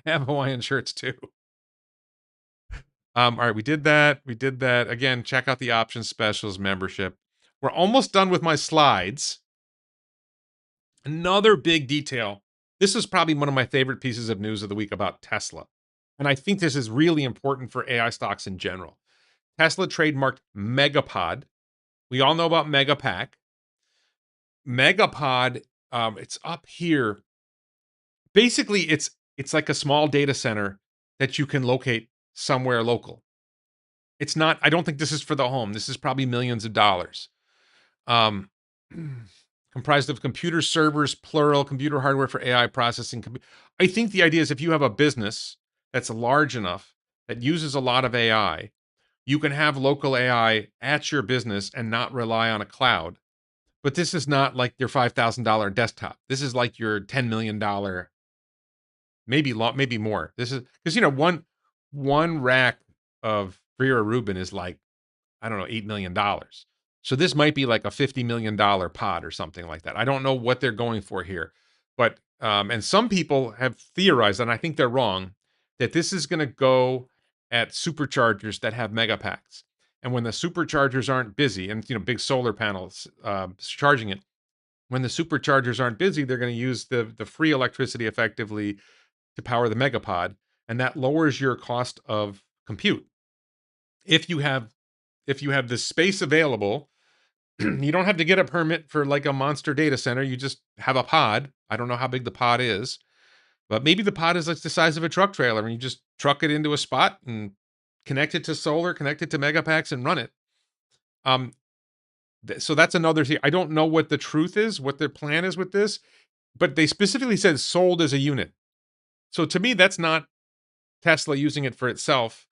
have Hawaiian shirts too. All right, we did that. We did that. Again, check out the options specials membership. We're almost done with my slides. Another big detail. This is probably one of my favorite pieces of news of the week about Tesla. And I think this is really important for AI stocks in general. Tesla trademarked Megapod. We all know about Megapack. Megapod, it's up here. Basically, it's like a small data center that you can locate somewhere local. It's not, I don't think this is for the home. This is probably millions of dollars. Comprised of computer servers, plural, computer hardware for AI processing. I think the idea is if you have a business that's large enough that uses a lot of AI, you can have local AI at your business and not rely on a cloud. But this is not like your $5,000 desktop. This is like your $10 million, maybe more. This is because one rack of Vera Rubin is like, I don't know, $8 million. So this might be like a $50 million pod or something like that. I don't know what they're going for here, but and some people have theorized, and I think they're wrong, that this is going to go at superchargers that have megapacks. And when the superchargers aren't busy, and big solar panels charging it, when the superchargers aren't busy, they're going to use the free electricity effectively to power the megapod, and that lowers your cost of compute. If you have this space available, you don't have to get a permit for like a monster data center. You just have a pod. I don't know how big the pod is, but maybe the pod is like the size of a truck trailer, and you just truck it into a spot and connect it to solar, connect it to megapacks, and run it. So that's another thing. I don't know what the truth is, what their plan is with this, but they specifically said sold as a unit. So to me, that's not Tesla using it for itself.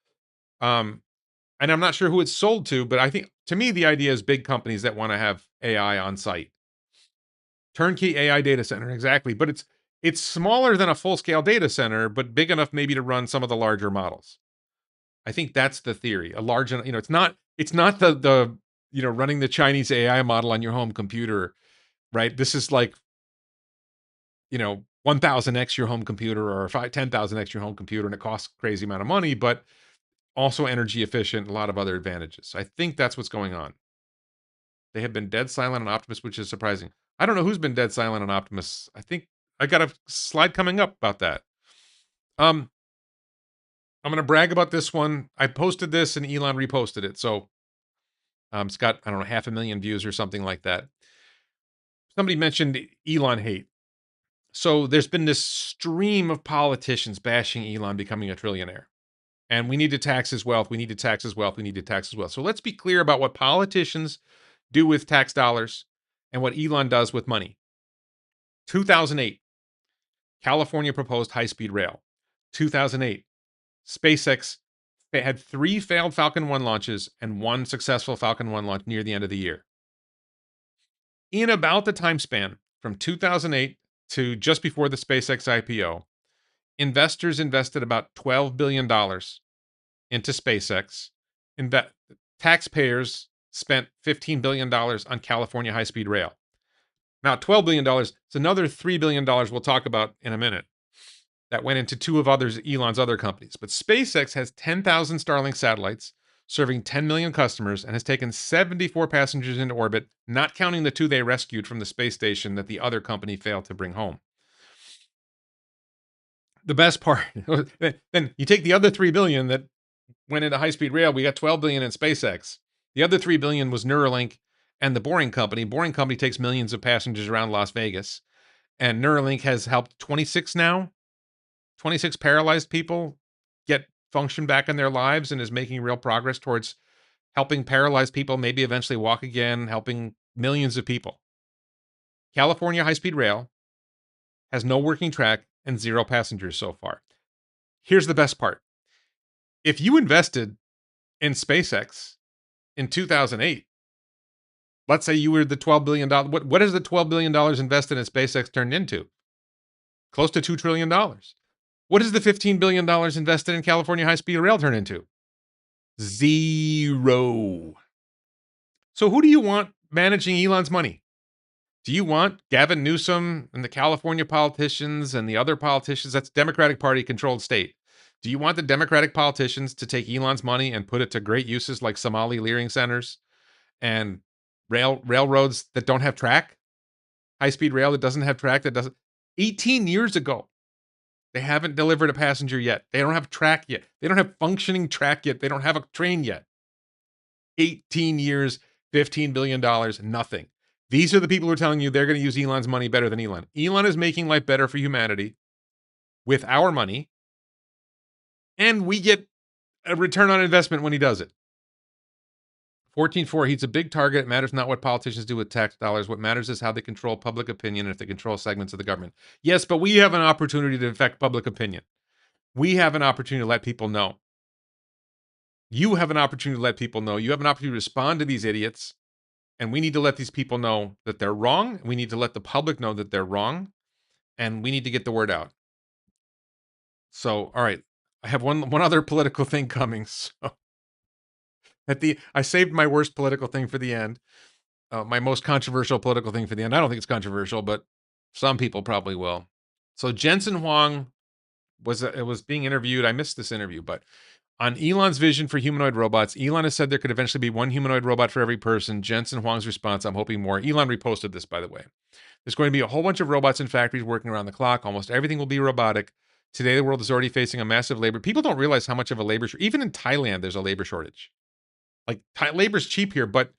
And I'm not sure who it's sold to, but I think, to me, the idea is big companies that want to have AI on site. Turnkey AI data center, exactly. But it's smaller than a full-scale data center, but big enough maybe to run some of the larger models. I think that's the theory. A large, it's not the running the Chinese AI model on your home computer, right? This is like 1,000x your home computer, or 10,000x your home computer, and it costs a crazy amount of money, but also energy efficient, a lot of other advantages. I think that's what's going on. They have been dead silent on Optimus, which is surprising. I don't know who's been dead silent on Optimus. I think I got a slide coming up about that. I'm going to brag about this one. I posted this and Elon reposted it. So it's got, I don't know, 500,000 views or something like that. Somebody mentioned Elon hate. So there's been this stream of politicians bashing Elon becoming a trillionaire. And we need to tax his wealth. We need to tax his wealth. We need to tax his wealth. So let's be clear about what politicians do with tax dollars and what Elon does with money. 2008, California proposed high-speed rail. 2008, SpaceX had 3 failed Falcon 1 launches and 1 successful Falcon 1 launch near the end of the year. In about the time span from 2008 to just before the SpaceX IPO, investors invested about $12 billion into SpaceX. Taxpayers spent $15 billion on California high-speed rail. Now, $12 billion, it's another $3 billion we'll talk about in a minute that went into 2 of Elon's other companies. But SpaceX has 10,000 Starlink satellites serving 10 million customers and has taken 74 passengers into orbit, not counting the 2 they rescued from the space station that the other company failed to bring home. The best part, then you take the other 3 billion that went into high-speed rail, we got 12 billion in SpaceX. The other 3 billion was Neuralink and the Boring Company. Boring Company takes millions of passengers around Las Vegas, and Neuralink has helped 26 paralyzed people get function back in their lives and is making real progress towards helping paralyzed people maybe eventually walk again, helping millions of people. California high-speed rail has no working track and 0 passengers so far. Here's the best part. If you invested in SpaceX in 2008, let's say you were the $12 billion, what is the $12 billion invested in SpaceX turned into? Close to $2 trillion. What does the $15 billion invested in California high-speed rail turn into? 0. So who do you want managing Elon's money? Do you want Gavin Newsom and the California politicians and the other politicians? That's Democratic Party controlled state. Do you want the Democratic politicians to take Elon's money and put it to great uses like Somali leering centers and railroads that don't have track? High-speed rail that doesn't have track, that doesn't. 18 years ago, they haven't delivered a passenger yet. They don't have track yet. They don't have functioning track yet. They don't have a train yet. 18 years, $15 billion, nothing. These are the people who are telling you they're going to use Elon's money better than Elon. Elon is making life better for humanity with our money, and we get a return on investment when he does it. 14.4, he's a big target. It matters not what politicians do with tax dollars. What matters is how they control public opinion and if they control segments of the government. Yes, but we have an opportunity to affect public opinion. We have an opportunity to let people know. You have an opportunity to let people know. You have an opportunity to respond to these idiots. And we need to let these people know that they're wrong. We need to let the public know that they're wrong. And we need to get the word out. So, all right. I have one other political thing coming. So I saved my worst political thing for the end. My most controversial political thing for the end. I don't think it's controversial, but some people probably will. So Jensen Huang was being interviewed. I missed this interview, but on Elon's vision for humanoid robots, Elon has said there could eventually be one humanoid robot for every person. Jensen Huang's response, I'm hoping more. Elon reposted this, by the way. There's going to be a whole bunch of robots in factories working around the clock. Almost everything will be robotic. Today, the world is already facing a massive labor. People don't realize how much of a labor shortage. Even in Thailand, there's a labor shortage. Like, labor's cheap here, but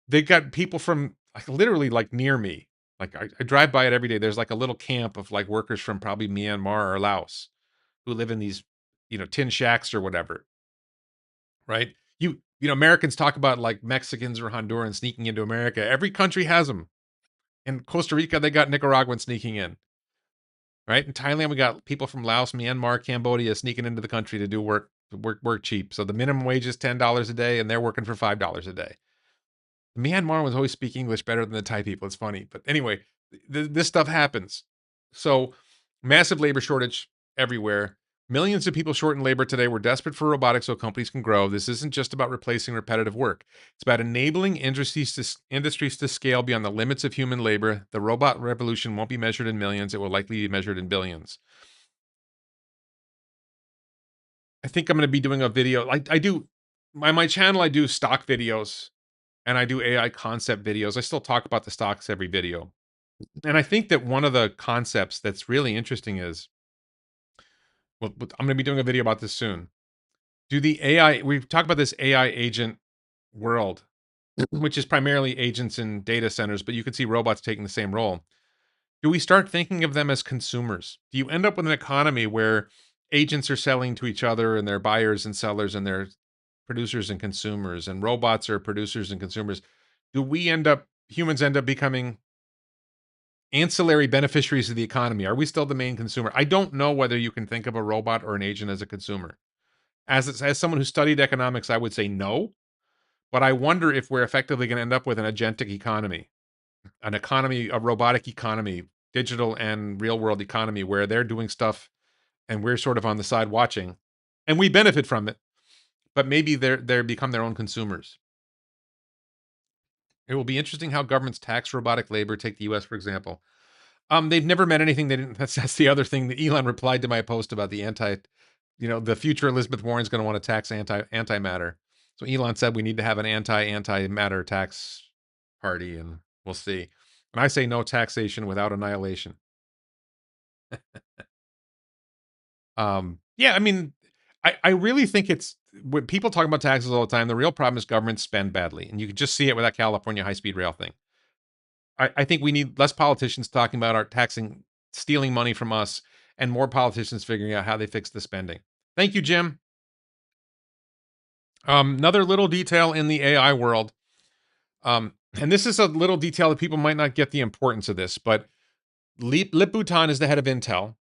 they got people from literally near me. Like, I drive by it every day. There's like a little camp of workers from probably Myanmar or Laos who live in these, tin shacks or whatever. Right? Americans talk about Mexicans or Hondurans sneaking into America. Every country has them. In Costa Rica, they got Nicaraguans sneaking in. Right? In Thailand, we got people from Laos, Myanmar, Cambodia sneaking into the country to do work cheap. So the minimum wage is $10 a day, and they're working for $5 a day. Myanmar was always speak English better than the Thai people. It's funny. But anyway, this stuff happens. So massive labor shortage everywhere. Millions of people short in labor today. We're desperate for robotics so companies can grow. This isn't just about replacing repetitive work. It's about enabling industries to scale beyond the limits of human labor. The robot revolution won't be measured in millions. It will likely be measured in billions. I think I'm going to be doing a video. I do, my channel, I do stock videos and I do AI concept videos. I still talk about the stocks every video. And I think that one of the concepts that's really interesting is, well, I'm going to be doing a video about this soon. Do the AI, we've talked about this AI agent world, which is primarily agents in data centers, but you could see robots taking the same role. Do we start thinking of them as consumers? Do you end up with an economy where agents are selling to each other and they're buyers and sellers and they're producers and consumers and robots are producers and consumers? Do humans end up becoming ancillary beneficiaries of the economy? Are we still the main consumer? I don't know whether you can think of a robot or an agent as a consumer. As someone who studied economics, I would say no, but I wonder if we're effectively going to end up with an agentic economy, a robotic economy, digital and real world economy where they're doing stuff and we're sort of on the side watching and we benefit from it, but maybe they're become their own consumers. It will be interesting how governments tax robotic labor. Take the US, for example. They've never met anything they didn't. That's the other thing that Elon replied to my post about the future Elizabeth Warren's going to want to tax antimatter. So Elon said we need to have an antimatter tax party, and we'll see. And I say no taxation without annihilation. Yeah, I mean, I really think it's when people talk about taxes all the time, the real problem is governments spend badly. And you can just see it with that California high-speed rail thing. I think we need less politicians talking about our taxing, stealing money from us, and more politicians figuring out how they fix the spending. Thank you, Jim. Another little detail in the AI world. And this is a little detail that people might not get the importance of this, but Lip Bhutan is the head of Intel.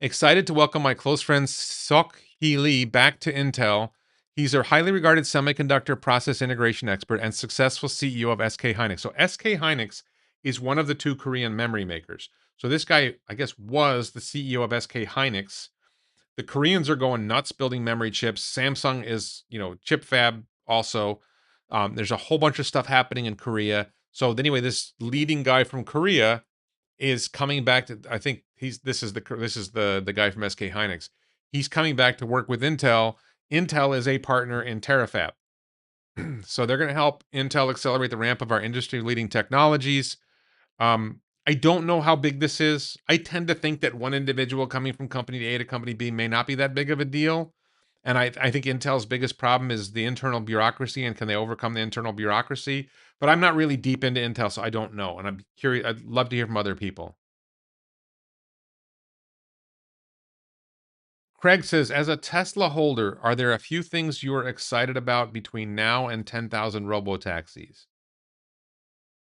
Excited to welcome my close friend Sok Hee Lee back to Intel. He's a highly regarded semiconductor process integration expert and successful CEO of SK Hynix. So SK Hynix is one of the two Korean memory makers. So this guy, I guess, was the CEO of SK Hynix. The Koreans are going nuts building memory chips. Samsung is, chip fab also. There's a whole bunch of stuff happening in Korea. So anyway, this leading guy from Korea is coming back to. I think this is the guy from SK Hynix. He's coming back to work with Intel. Intel is a partner in Terafab, so they're going to help Intel accelerate the ramp of our industry-leading technologies. I don't know how big this is. I tend to think that one individual coming from company A to company B may not be that big of a deal. And I think Intel's biggest problem is the internal bureaucracy and can they overcome the internal bureaucracy? But I'm not really deep into Intel, so I don't know. And I'm curious. I'd love to hear from other people. Craig says, as a Tesla holder, are there a few things you're excited about between now and 10,000 robotaxis?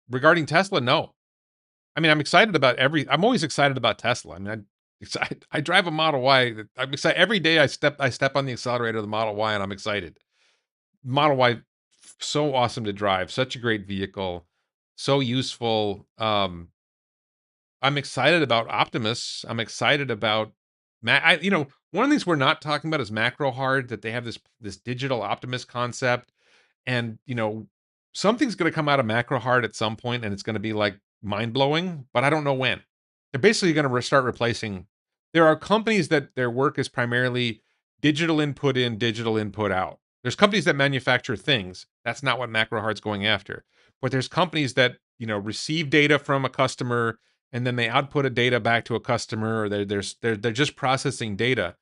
Regarding Tesla, no. I mean, I'm always excited about Tesla. I mean, I drive a Model Y. I'm excited every day. I step on the accelerator of the Model Y, and I'm excited. Model Y, so awesome to drive. Such a great vehicle, so useful. I'm excited about Optimus. I'm excited about one of the things we're not talking about is Macro Hard. That they have this digital Optimus concept, and something's going to come out of Macro Hard at some point, and it's going to be like mind blowing, but I don't know when. They're basically going to start replacing. There are companies that their work is primarily digital input in, digital input out. There's companies that manufacture things. That's not what Macro Hard's going after. But there's companies that receive data from a customer and then they output a data back to a customer, or they're just processing data.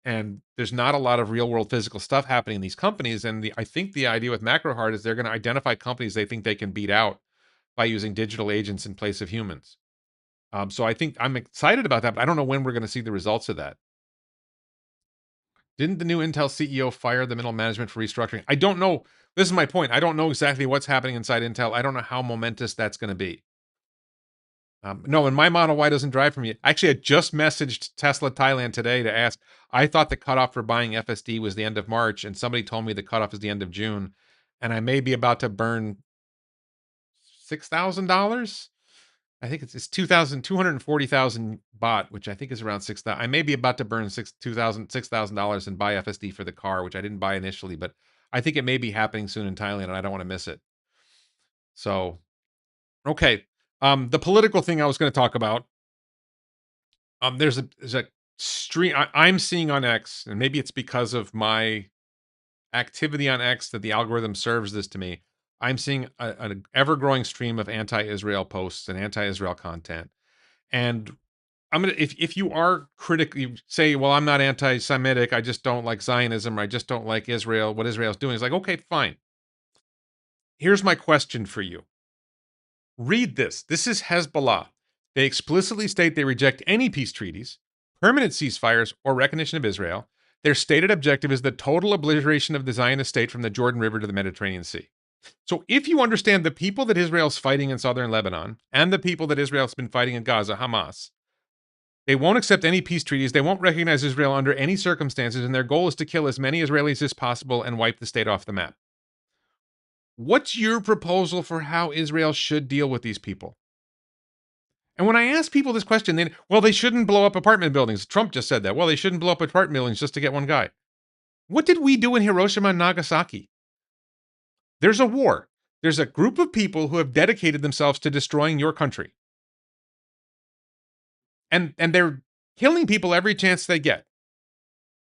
And there's not a lot of real world physical stuff happening in these companies. And I think the idea with MacroHeart is they're going to identify companies they think they can beat out by using digital agents in place of humans. So I think I'm excited about that, but I don't know when we're going to see the results of that. Didn't the new Intel CEO fire the middle management for restructuring? I don't know. This is my point. I don't know exactly what's happening inside Intel. I don't know how momentous that's going to be. No, and my Model Y doesn't drive for me. Actually, I just messaged Tesla Thailand today to ask. I thought the cutoff for buying FSD was the end of March, and somebody told me the cutoff is the end of June, and I may be about to burn $6,000. I think it's 240,000 baht, which I think is around 6,000. I may be about to burn $6,000 and buy FSD for the car, which I didn't buy initially, but I think it may be happening soon in Thailand, and I don't want to miss it. So, okay. The political thing I was going to talk about. There's a stream I'm seeing on X, and maybe it's because of my activity on X that the algorithm serves this to me. I'm seeing an ever-growing stream of anti-Israel posts and anti-Israel content. And I'm gonna if you are critically say, well, I'm not anti-Semitic, I just don't like Zionism, or I just don't like Israel, what Israel's doing. It's like, okay, fine. Here's my question for you. Read this. This is Hezbollah. They explicitly state they reject any peace treaties, permanent ceasefires, or recognition of Israel. Their stated objective is the total obliteration of the Zionist state from the Jordan River to the Mediterranean Sea. So, if you understand the people that Israel's fighting in southern Lebanon and the people that Israel's been fighting in Gaza, Hamas, they won't accept any peace treaties. They won't recognize Israel under any circumstances, and their goal is to kill as many Israelis as possible and wipe the state off the map. What's your proposal for how Israel should deal with these people? And when I ask people this question, they shouldn't blow up apartment buildings. Trump just said that. Well, they shouldn't blow up apartment buildings just to get one guy. What did we do in Hiroshima and Nagasaki? There's a war. There's a group of people who have dedicated themselves to destroying your country. And they're killing people every chance they get.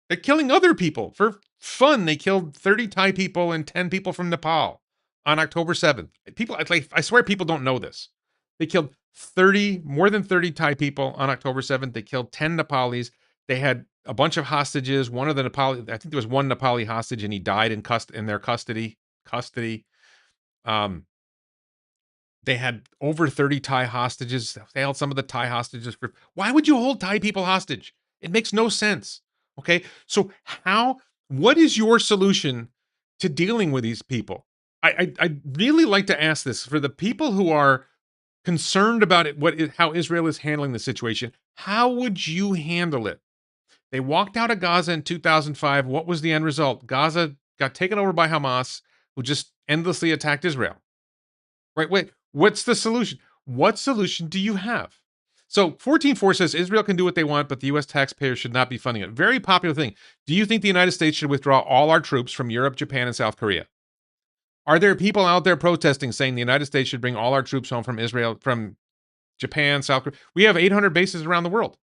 They're killing other people for fun. They killed 30 Thai people and 10 people from Nepal on October 7th. I swear people don't know this. They killed more than 30 Thai people on October 7th. They killed 10 Nepalis. They had a bunch of hostages. One of the Nepali, I think there was one Nepali hostage, and he died in their custody. Custody. Um, they had over 30 Thai hostages. They held some of the Thai hostages for. Why would you hold Thai people hostage? It makes no sense. Okay, so what is your solution to dealing with these people? I'd really like to ask this for the people who are concerned about it, how Israel is handling the situation. How would you handle it? They walked out of Gaza in 2005. What was the end result? Gaza got taken over by Hamas, who just endlessly attacked Israel. Right? Wait, what's the solution? What solution do you have? So 14.4 says Israel can do what they want, but the U.S. taxpayers should not be funding it. Very popular thing. Do you think the United States should withdraw all our troops from Europe, Japan, and South Korea? Are there people out there protesting saying the United States should bring all our troops home from Israel, from Japan, South Korea? We have 800 bases around the world.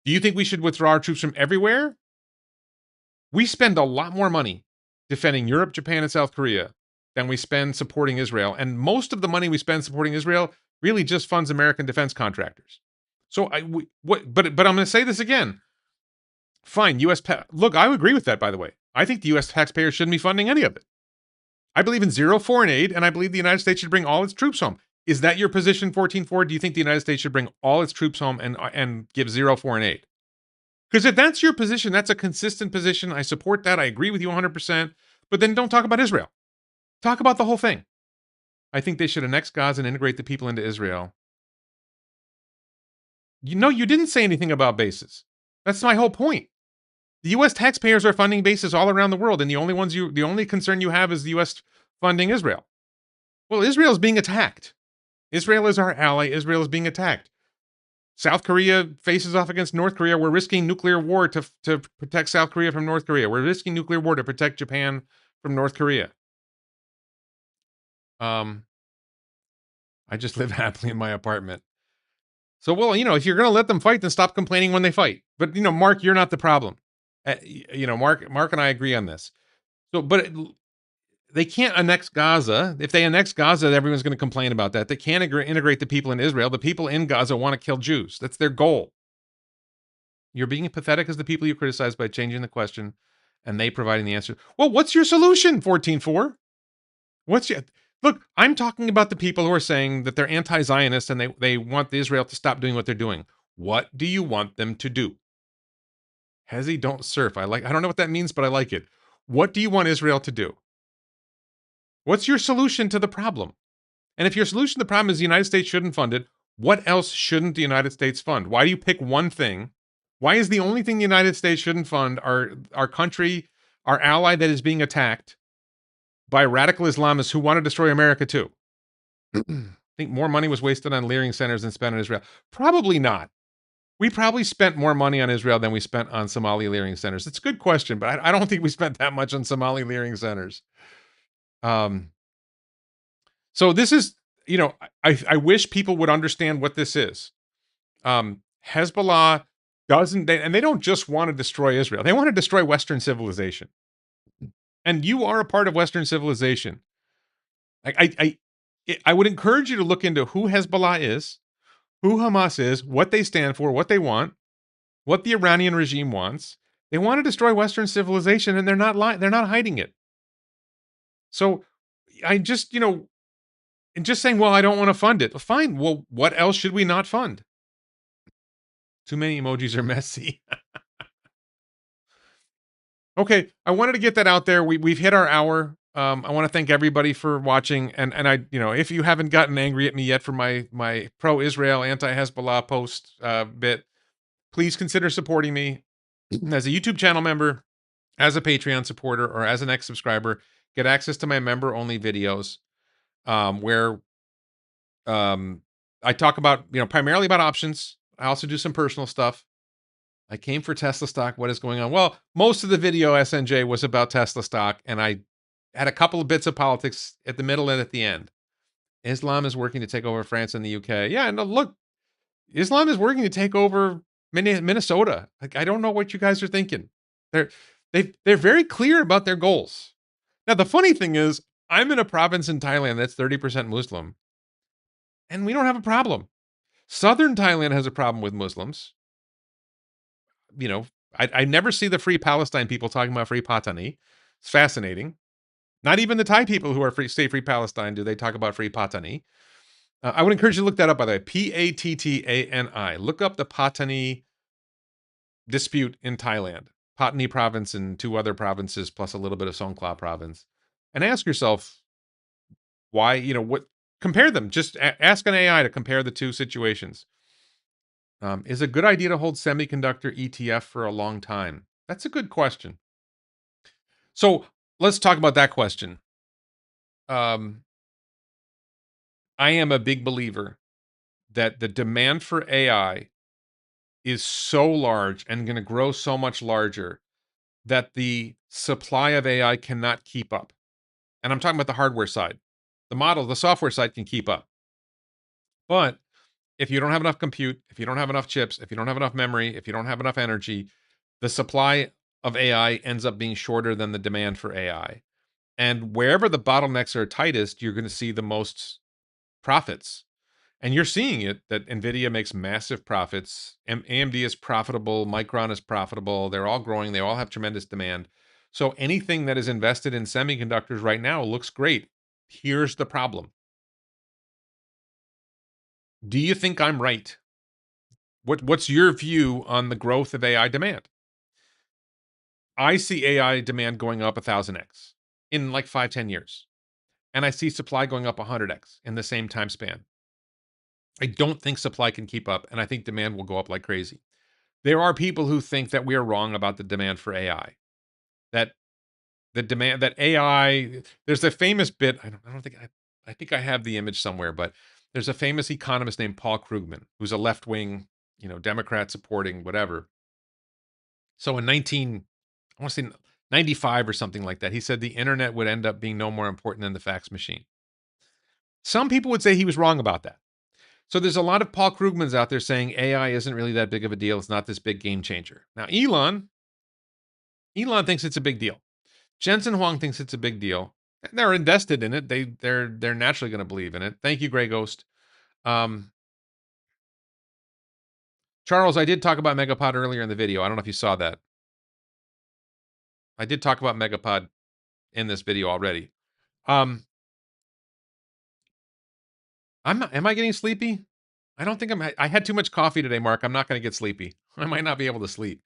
Do you think we should withdraw our troops from everywhere? We spend a lot more money defending Europe, Japan, and South Korea than we spend supporting Israel. And most of the money we spend supporting Israel really just funds American defense contractors. So but I'm going to say this again. Fine, look, I agree with that, by the way. I think the U.S. taxpayers shouldn't be funding any of it. I believe in zero foreign aid, and I believe the United States should bring all its troops home. Is that your position, 14.4? Do you think the United States should bring all its troops home and give zero foreign aid? Because if that's your position, that's a consistent position. I support that. I agree with you 100%. But then don't talk about Israel. Talk about the whole thing. I think they should annex Gaza and integrate the people into Israel. You didn't say anything about bases. That's my whole point. The U.S. taxpayers are funding bases all around the world, and the only concern you have is the U.S. funding Israel. Well, Israel is being attacked. Israel is our ally. Israel is being attacked. South Korea faces off against North Korea. We're risking nuclear war to protect South Korea from North Korea. We're risking nuclear war to protect Japan from North Korea. I just live happily in my apartment. So, well, if you're going to let them fight, then stop complaining when they fight. But, Mark, you're not the problem. Mark and I agree on this. So, but they can't annex Gaza. If they annex Gaza, everyone's going to complain about that. They can't integrate the people in Israel. The people in Gaza want to kill Jews. That's their goal. You're being pathetic as the people you criticize by changing the question and they providing the answer. Well, what's your solution, 14.4? Look, I'm talking about the people who are saying that they're anti-Zionist and they want Israel to stop doing what they're doing. What do you want them to do? Hezi, don't surf. I don't know what that means, but I like it. What do you want Israel to do? What's your solution to the problem? And if your solution to the problem is the United States shouldn't fund it, what else shouldn't the United States fund? Why do you pick one thing? Why is the only thing the United States shouldn't fund our country, our ally that is being attacked by radical Islamists who want to destroy America too? I think more money was wasted on Leering centers than spent on Israel. Probably not. We probably spent more money on Israel than we spent on Somali Leering centers. It's a good question, but I don't think we spent that much on Somali Leering centers. So this is, I wish people would understand what this is. Hezbollah they don't just want to destroy Israel. They want to destroy Western civilization. And you are a part of Western civilization. I would encourage you to look into who Hezbollah is, who Hamas is, what they stand for, what they want, what the Iranian regime wants. They want to destroy Western civilization, and they're not hiding it. So I just, and just saying, well, I don't want to fund it. Fine. Well, what else should we not fund? Too many emojis are messy. Okay, I wanted to get that out there. We've hit our hour. I want to thank everybody for watching, and I, if you haven't gotten angry at me yet for my pro-Israel, anti-Hezbollah post bit, please consider supporting me as a YouTube channel member, as a Patreon supporter, or as an ex-subscriber. Get access to my member-only videos, where I talk about, primarily about options. I also do some personal stuff. I came for Tesla stock. What is going on? Well, most of the video, SNJ, was about Tesla stock, and I had a couple of bits of politics at the middle and at the end. Islam is working to take over France and the UK. Yeah, no, look, Islam is working to take over Minnesota. Like, I don't know what you guys are thinking. They're very clear about their goals. Now, the funny thing is, I'm in a province in Thailand that's 30% Muslim, and we don't have a problem. Southern Thailand has a problem with Muslims. I never see the Free Palestine people talking about Free Patani. It's fascinating. Not even the Thai people who are stay Free Palestine do they talk about Free Patani. I would encourage you to look that up, by the way. Pattani. Look up the Patani dispute in Thailand, Patani province and two other provinces, plus a little bit of Songkhla province, and ask yourself why. What? Compare them. Just ask an AI to compare the two situations. Is a good idea to hold semiconductor ETF for a long time? That's a good question. So let's talk about that question. Um, I am a big believer that the demand for AI is so large and going to grow so much larger that the supply of AI cannot keep up. And I'm talking about the hardware side. The software side can keep up. But if you don't have enough compute, if you don't have enough chips, if you don't have enough memory, if you don't have enough energy, the supply of AI ends up being shorter than the demand for AI. And wherever the bottlenecks are tightest, you're going to see the most profits. And you're seeing it that Nvidia makes massive profits. AMD is profitable. Micron is profitable. They're all growing. They all have tremendous demand. So anything that is invested in semiconductors right now looks great. Here's the problem. Do you think I'm right? What's your view on the growth of AI demand? I see AI demand going up 1,000x in like 5-10 years. And I see supply going up 100x in the same time span. I don't think supply can keep up, and I think demand will go up like crazy. There are people who think that we are wrong about the demand for AI. That the demand that AI, there's a famous bit. I don't think I think I have the image somewhere, but there's a famous economist named Paul Krugman, who's a left wing, Democrat supporting whatever. So in I want to say 95 or something like that, he said the internet would end up being no more important than the fax machine. Some people would say he was wrong about that. So there's a lot of Paul Krugmans out there saying AI isn't really that big of a deal. It's not this big game changer. Now, Elon thinks it's a big deal. Jensen Huang thinks it's a big deal. They're invested in it. They're naturally going to believe in it. Thank you, Grey Ghost. Um, Charles, I did talk about Megapod earlier in the video. I don't know if you saw that. I did talk about Megapod in this video already. Am I getting sleepy? I don't think I had too much coffee today, Mark. I'm not going to get sleepy. I might not be able to sleep.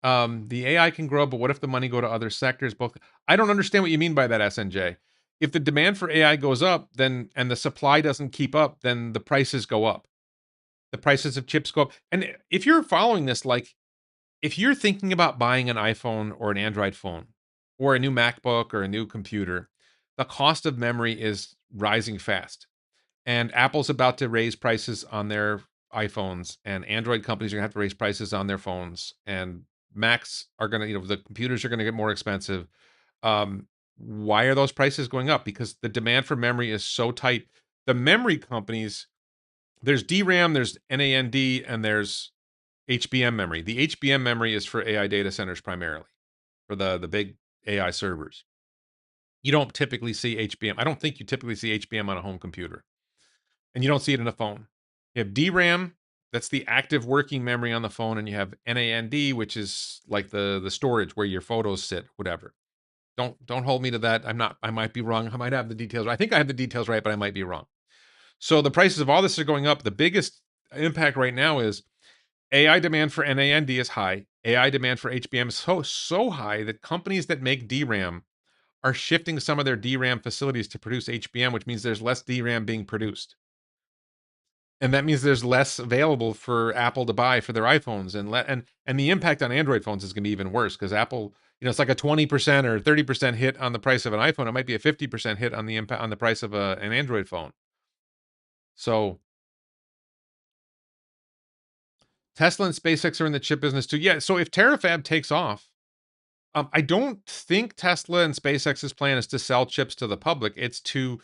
The AI can grow, but what if the money go to other sectors? Both. I don't understand what you mean by that, SNJ. If the demand for AI goes up, then and the supply doesn't keep up, then the prices go up. The prices of chips go up. And if you're following this, like if you're thinking about buying an iPhone or an Android phone or a new MacBook or a new computer, the cost of memory is rising fast. And Apple's about to raise prices on their iPhones, and Android companies are going to have to raise prices on their phones, and Macs are going to, the computers are going to get more expensive. Why are those prices going up? Because the demand for memory is so tight. The memory companies, there's DRAM, there's NAND, and there's HBM memory. The HBM memory is for AI data centers primarily, for the big AI servers. You don't typically see HBM. I don't think you typically see HBM on a home computer, and you don't see it in a phone. You have DRAM, that's the active working memory on the phone, and you have NAND, which is like the storage where your photos sit, whatever. Don't hold me to that. I might be wrong. I might have the details. I think I have the details right, but I might be wrong. So the prices of all this are going up. The biggest impact right now is AI demand for NAND is high. AI demand for HBM is so high that companies that make DRAM are shifting some of their DRAM facilities to produce HBM, which means there's less DRAM being produced. And that means there's less available for Apple to buy for their iPhones, and the impact on Android phones is going to be even worse because Apple, it's like a 20% or 30% hit on the price of an iPhone. It might be a 50% hit on the impact on the price of an Android phone. So Tesla and SpaceX are in the chip business too. Yeah. So if Terafab takes off, I don't think Tesla and SpaceX's plan is to sell chips to the public. It's to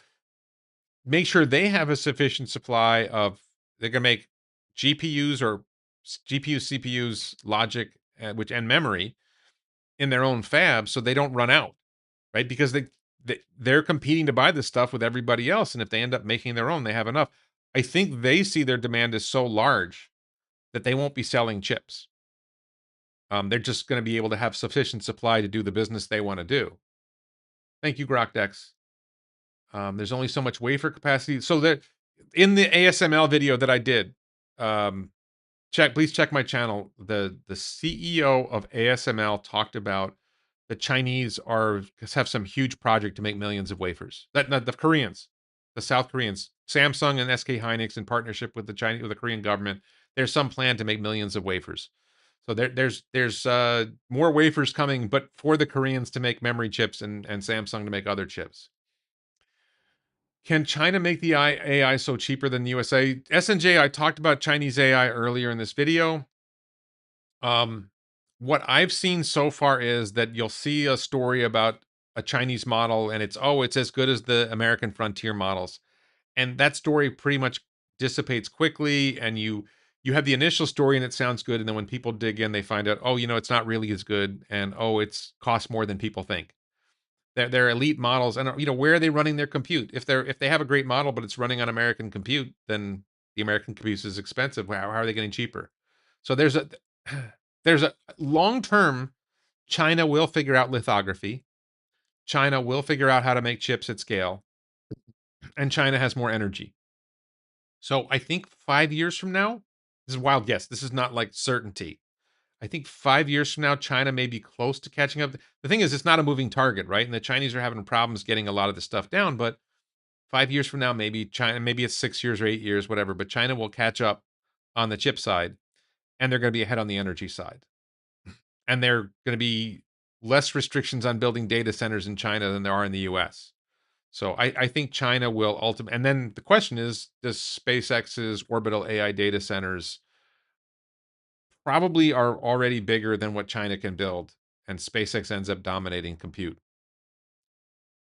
make sure they have a sufficient supply of. They're going to make GPUs or GPUs, CPUs, logic, and memory in their own fab, so they don't run out, right? Because they're competing to buy this stuff with everybody else, and if they end up making their own, they have enough. I think they see their demand is so large that they won't be selling chips. They're just going to be able to have sufficient supply to do the business they want to do. Thank you, Grokdex. There's only so much wafer capacity. So that in the ASML video that I did, um, please check my channel. The CEO of ASML talked about the Chinese have some huge project to make millions of wafers. That not the Koreans, the South Koreans, Samsung and SK Hynix in partnership with the Korean government. There's some plan to make millions of wafers. So there's more wafers coming, but for the Koreans to make memory chips and Samsung to make other chips. Can China make the AI so cheaper than the USA? S&J, I talked about Chinese AI earlier in this video. Um, what I've seen so far is that you'll see a story about a Chinese model and it's as good as the American frontier models. And that story pretty much dissipates quickly and you have the initial story and it sounds good and then when people dig in they find out, oh, it's not really as good and oh, it's costs more than people think. They're elite models, and where are they running their compute? If they have a great model, but it's running on American compute, then the American compute is expensive. How are they getting cheaper? So there's a long term. China will figure out lithography. China will figure out how to make chips at scale, and China has more energy. So I think 5 years from now, this is a wild guess. This is not like certainty. I think 5 years from now, China may be close to catching up. The thing is, it's not a moving target, right? And the Chinese are having problems getting a lot of this stuff down. But 5 years from now, maybe it's 6 years or 8 years, whatever. But China will catch up on the chip side, and they're going to be ahead on the energy side. And there are going to be less restrictions on building data centers in China than there are in the US. So I think China will ultimately. And then the question is, does SpaceX's orbital AI data centers probably are already bigger than what China can build, and SpaceX ends up dominating compute.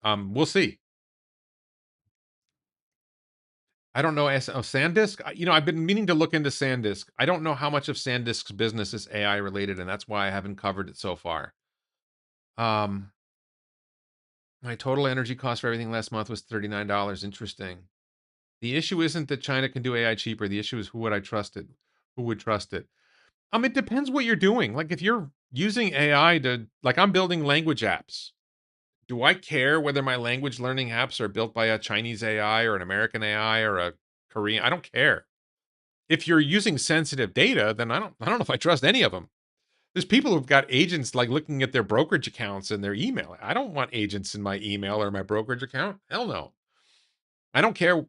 We'll see. I don't know. SanDisk. I've been meaning to look into SanDisk. I don't know how much of SanDisk's business is AI related, and that's why I haven't covered it so far. Um, my total energy cost for everything last month was $39. Interesting. The issue isn't that China can do AI cheaper. The issue is who would I trust it? Who would trust it? It depends what you're doing. Like if you're using AI like I'm building language apps. Do I care whether my language learning apps are built by a Chinese AI or an American AI or a Korean? I don't care. If you're using sensitive data, then I don't know if I trust any of them. There's people who've got agents like looking at their brokerage accounts and their email. I don't want agents in my email or my brokerage account. Hell no. I don't care.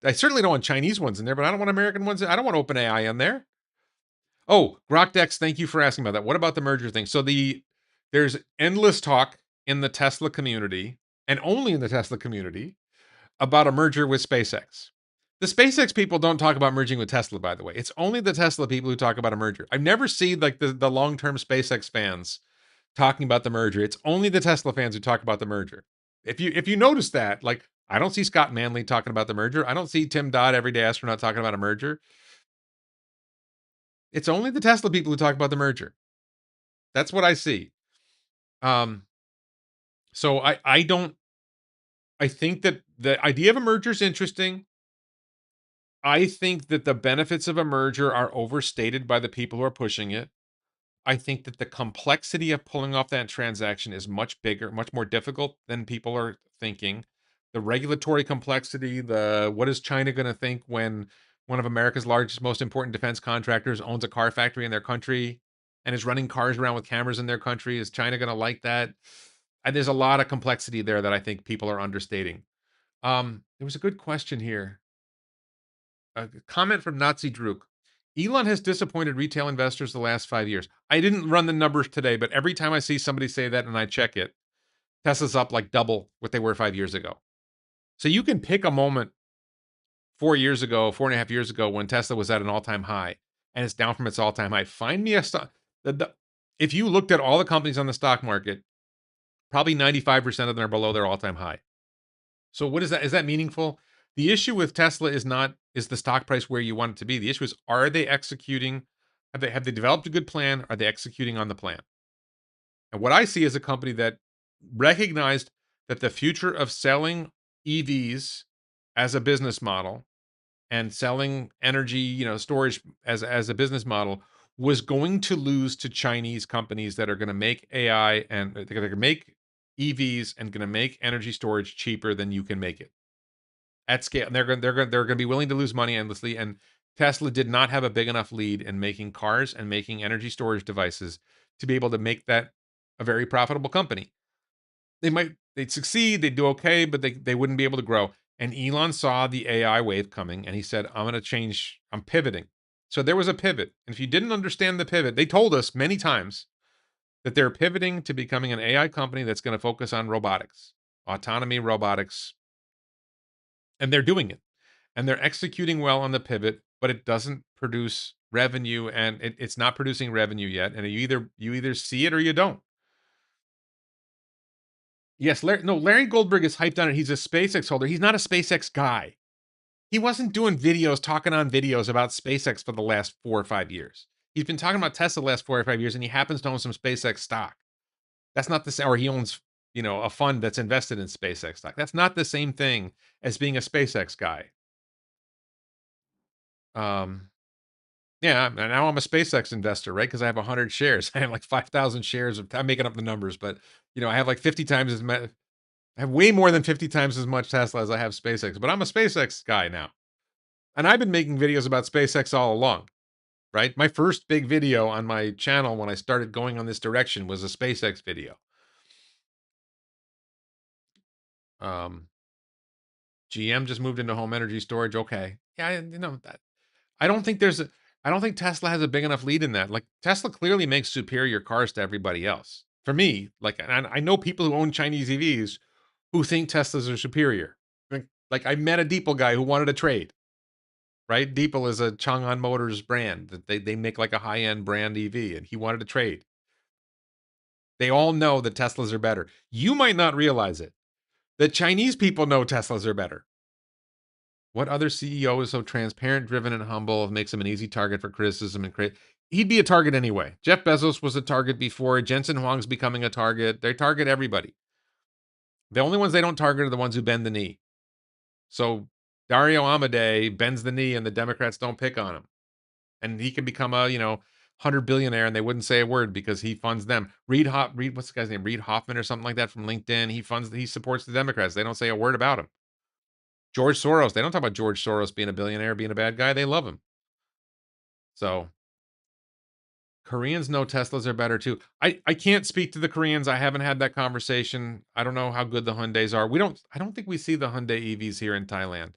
I certainly don't want Chinese ones in there, but I don't want American ones. I don't want OpenAI in there. Oh, Grokdex, thank you for asking about that. What about the merger thing? So there's endless talk in the Tesla community and only in the Tesla community about a merger with SpaceX. The SpaceX people don't talk about merging with Tesla, by the way. It's only the Tesla people who talk about a merger. I've never seen like the long-term SpaceX fans talking about the merger. It's only the Tesla fans who talk about the merger. If you notice that, like I don't see Scott Manley talking about the merger. I don't see Tim Dodd, everyday astronaut, talking about a merger. It's only the Tesla people who talk about the merger. That's what I see. Um, so I think that the idea of a merger is interesting. I think that the benefits of a merger are overstated by the people who are pushing it. I think that the complexity of pulling off that transaction is much bigger, much more difficult than people are thinking. The regulatory complexity, the what is China going to think when one of America's largest, most important defense contractors owns a car factory in their country and is running cars around with cameras in their country? Is China going to like that? And there's a lot of complexity there that I think people are understating. There was a good question here. A comment from Nazi Druk. Elon has disappointed retail investors the last 5 years. I didn't run the numbers today, but every time I see somebody say that and I check it, Tesla's up like double what they were 5 years ago. So you can pick a moment 4 years ago, 4.5 years ago, when Tesla was at an all-time high and it's down from its all-time high. Find me a stock. If you looked at all the companies on the stock market, probably 95% of them are below their all-time high. So what is that? Is that meaningful? The issue with Tesla is the stock price where you want it to be. The issue is, are they executing? Have they developed a good plan? Are they executing on the plan? And what I see is a company that recognized that the future of selling EVs as a business model and selling energy, storage as a business model was going to lose to Chinese companies that are going to make AI and they're going to make EVs and going to make energy storage cheaper than you can make it at scale. And they're going to be willing to lose money endlessly. And Tesla did not have a big enough lead in making cars and making energy storage devices to be able to make that a very profitable company. They'd succeed, they'd do okay, but they wouldn't be able to grow. And Elon saw the AI wave coming and he said, I'm going to change, I'm pivoting. So there was a pivot. And if you didn't understand the pivot, they told us many times that they're pivoting to becoming an AI company that's going to focus on robotics, autonomy, robotics, and they're doing it. And they're executing well on the pivot, but it doesn't produce revenue and it's not producing revenue yet. And you either see it or you don't. Yes, Larry Goldberg is hyped on it. He's a SpaceX holder. He's not a SpaceX guy. He wasn't doing videos, talking on videos about SpaceX for the last 4 or 5 years. He's been talking about Tesla the last 4 or 5 years, and he happens to own some SpaceX stock. That's not the same, or he owns, a fund that's invested in SpaceX stock. That's not the same thing as being a SpaceX guy. Um, yeah, and now I'm a SpaceX investor, right? Because I have 100 shares. I have like 5,000 shares of. I'm making up the numbers, but I have like 50 times as much. I have way more than 50 times as much Tesla as I have SpaceX, but I'm a SpaceX guy now. And I've been making videos about SpaceX all along, right? My first big video on my channel when I started going on this direction was a SpaceX video. Um, GM just moved into home energy storage. Okay. Yeah, that. I don't think there's a I don't think Tesla has a big enough lead in that. Like Tesla clearly makes superior cars to everybody else. For me, like and I know people who own Chinese EVs who think Teslas are superior. Like I met a Deeple guy who wanted to trade. Right? Deeple is a Chang'an Motors brand that they make like a high-end brand EV, and he wanted to trade. They all know that Teslas are better. You might not realize it. The Chinese people know Teslas are better. What other CEO is so transparent, driven, and humble makes him an easy target for criticism and create? He'd be a target anyway. Jeff Bezos was a target before. Jensen Huang's becoming a target. They target everybody. The only ones they don't target are the ones who bend the knee. So Dario Amodei bends the knee and the Democrats don't pick on him. And he can become a 100 billionaire and they wouldn't say a word because he funds them. Reed, what's the guy's name? Reed Hoffman or something like that from LinkedIn. He supports the Democrats. They don't say a word about him. George Soros, they don't talk about George Soros being a billionaire, being a bad guy. They love him. So Koreans know Teslas are better too. I can't speak to the Koreans. I haven't had that conversation. I don't know how good the Hyundais are. I don't think we see the Hyundai EVs here in Thailand.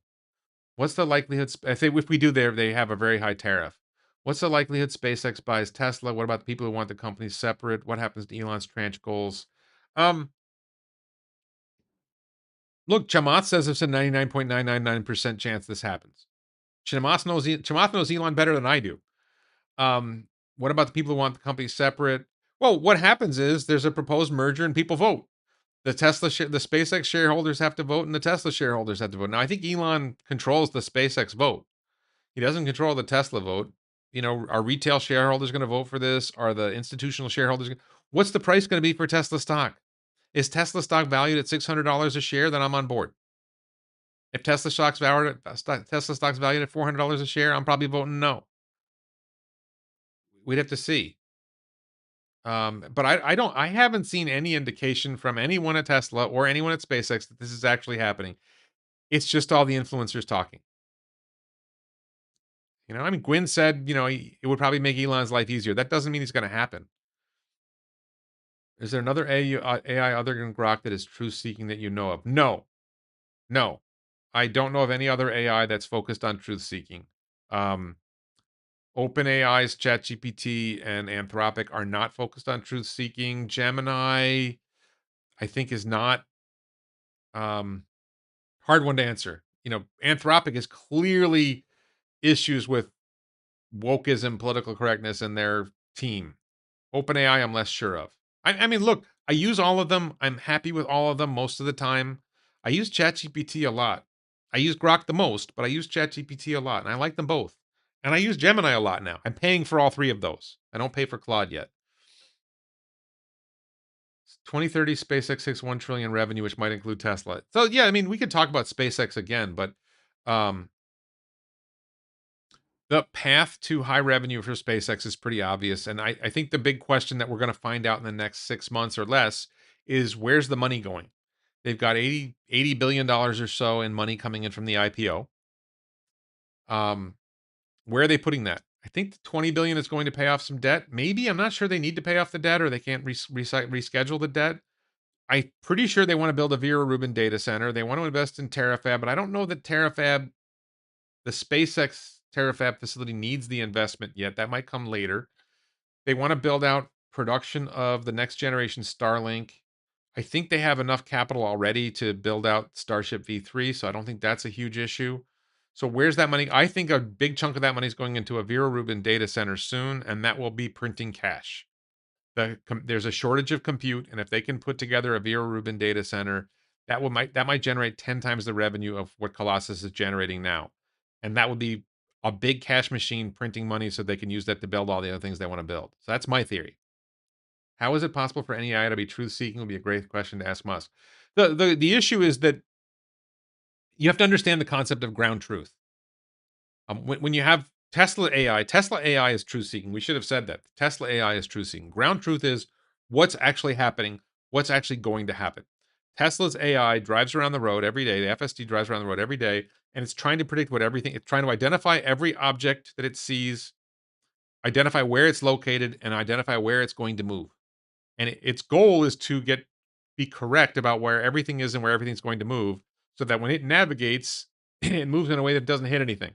What's the likelihood? I think if we do there, they have a very high tariff. What's the likelihood SpaceX buys Tesla? What about the people who want the companies separate? What happens to Elon's tranche goals? Um, Look, Chamath says it's a 99.999% chance this happens. Chamath knows Elon better than I do. What about the people who want the companies separate? Well, what happens is there's a proposed merger and people vote. The SpaceX shareholders have to vote, and the Tesla shareholders have to vote. Now, I think Elon controls the SpaceX vote. He doesn't control the Tesla vote. Are retail shareholders going to vote for this? Are the institutional shareholders? What's the price going to be for Tesla stock? Is Tesla stock valued at $600 a share? Then I'm on board. If Tesla stock's valued at $400 a share, I'm probably voting no. We'd have to see. But I haven't seen any indication from anyone at Tesla or anyone at SpaceX that this is actually happening. It's just all the influencers talking. I mean, Gwynn said, it would probably make Elon's life easier. That doesn't mean it's going to happen. Is there another AI other than Grok that is truth seeking that you know of? No, no. I don't know of any other AI that's focused on truth seeking. Um, OpenAI's ChatGPT and Anthropic are not focused on truth seeking. Gemini, I think, is not. Hard one to answer. Anthropic is clearly issues with wokeism, political correctness, and their team. OpenAI, I'm less sure of. I mean, look, I use all of them. I'm happy with all of them most of the time. I use ChatGPT a lot. I use Grok the most, but I use ChatGPT a lot, and I like them both. And I use Gemini a lot now. I'm paying for all three of those. I don't pay for Claude yet. 2030 SpaceX hits 1 trillion revenue, which might include Tesla. So yeah, I mean, we could talk about SpaceX again, but um, The path to high revenue for SpaceX is pretty obvious. And I think the big question that we're going to find out in the next 6 months or less is where's the money going? They've got $80 billion or so in money coming in from the IPO. Where are they putting that? I think the 20 billion is going to pay off some debt. Maybe I'm not sure they need to pay off the debt or they can't reschedule the debt. I'm pretty sure they want to build a Vera Rubin data center. They want to invest in Terafab, but I don't know that the SpaceX Terafab facility needs the investment yet. That might come later. They want to build out production of the next generation Starlink. I think they have enough capital already to build out Starship V3, so I don't think that's a huge issue. So where's that money? I think a big chunk of that money is going into a Vera Rubin data center soon, and that will be printing cash. There's a shortage of compute, and if they can put together a Vera Rubin data center, that might generate 10 times the revenue of what Colossus is generating now, and that would be a big cash machine printing money, so they can use that to build all the other things they want to build. So that's my theory. How is it possible for any AI to be truth seeking? Would be a great question to ask Musk. The issue is that you have to understand the concept of ground truth. When you have Tesla AI is truth seeking. We should have said that. Tesla AI is truth seeking. Ground truth is what's actually happening, what's actually going to happen. Tesla's AI drives around the road every day. The FSD drives around the road every day, and it's trying to predict it's trying to identify every object that it sees, identify where it's located, and identify where it's going to move. And its goal is to be correct about where everything is and where everything's going to move, so that when it navigates, it moves in a way that doesn't hit anything.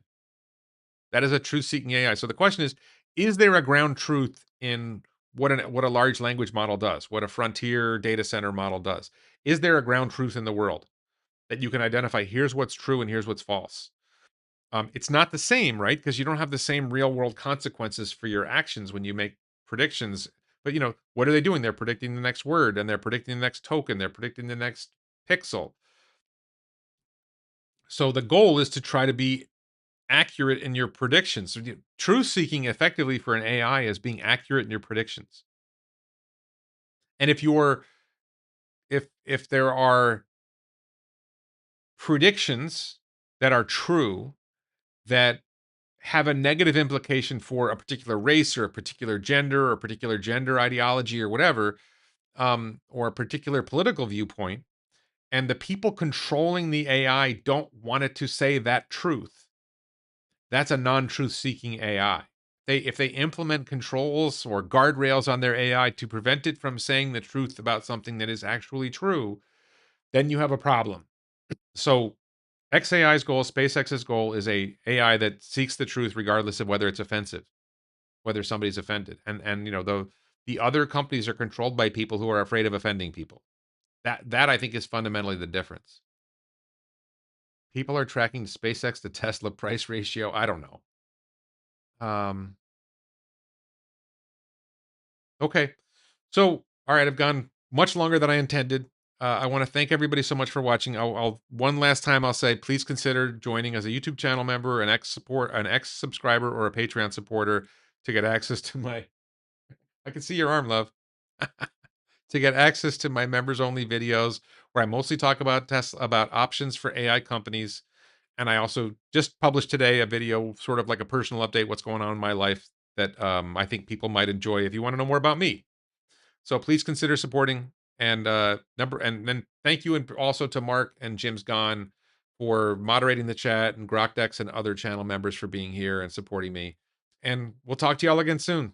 That is a truth-seeking AI. So the question is there a ground truth in what a large language model does, what a frontier data center model does? Is there a ground truth in the world that you can identify? Here's what's true and here's what's false. It's not the same, right? Because you don't have the same real world consequences for your actions when you make predictions. But what are they doing? They're predicting the next word, and they're predicting the next token, they're predicting the next pixel. So the goal is to try to be accurate in your predictions. So, truth seeking effectively for an AI is being accurate in your predictions. And if there are predictions that are true that have a negative implication for a particular race or a particular gender or a particular gender ideology or whatever, or a particular political viewpoint, and the people controlling the AI don't want it to say that truth, that's a non-truth seeking AI. If they implement controls or guardrails on their AI to prevent it from saying the truth about something that is actually true, then you have a problem. So XAI's goal, SpaceX's goal, is a AI that seeks the truth regardless of whether it's offensive, whether somebody's offended. And the other companies are controlled by people who are afraid of offending people. That I think is fundamentally the difference. People are tracking SpaceX to Tesla price ratio. I don't know. Okay. So, all right, I've gone much longer than I intended. I want to thank everybody so much for watching. I'll one last time I'll say, please consider joining as a YouTube channel member, an X subscriber, or a Patreon supporter to get access to my. I can see your arm, love. To get access to my members only videos where I mostly talk about about options for AI companies. And I also just published today a video, sort of like a personal update, what's going on in my life that I think people might enjoy if you want to know more about me. So please consider supporting and then thank you, and also to Mark and Jim's Gone for moderating the chat, and Grokdex and other channel members for being here and supporting me. And we'll talk to y'all again soon.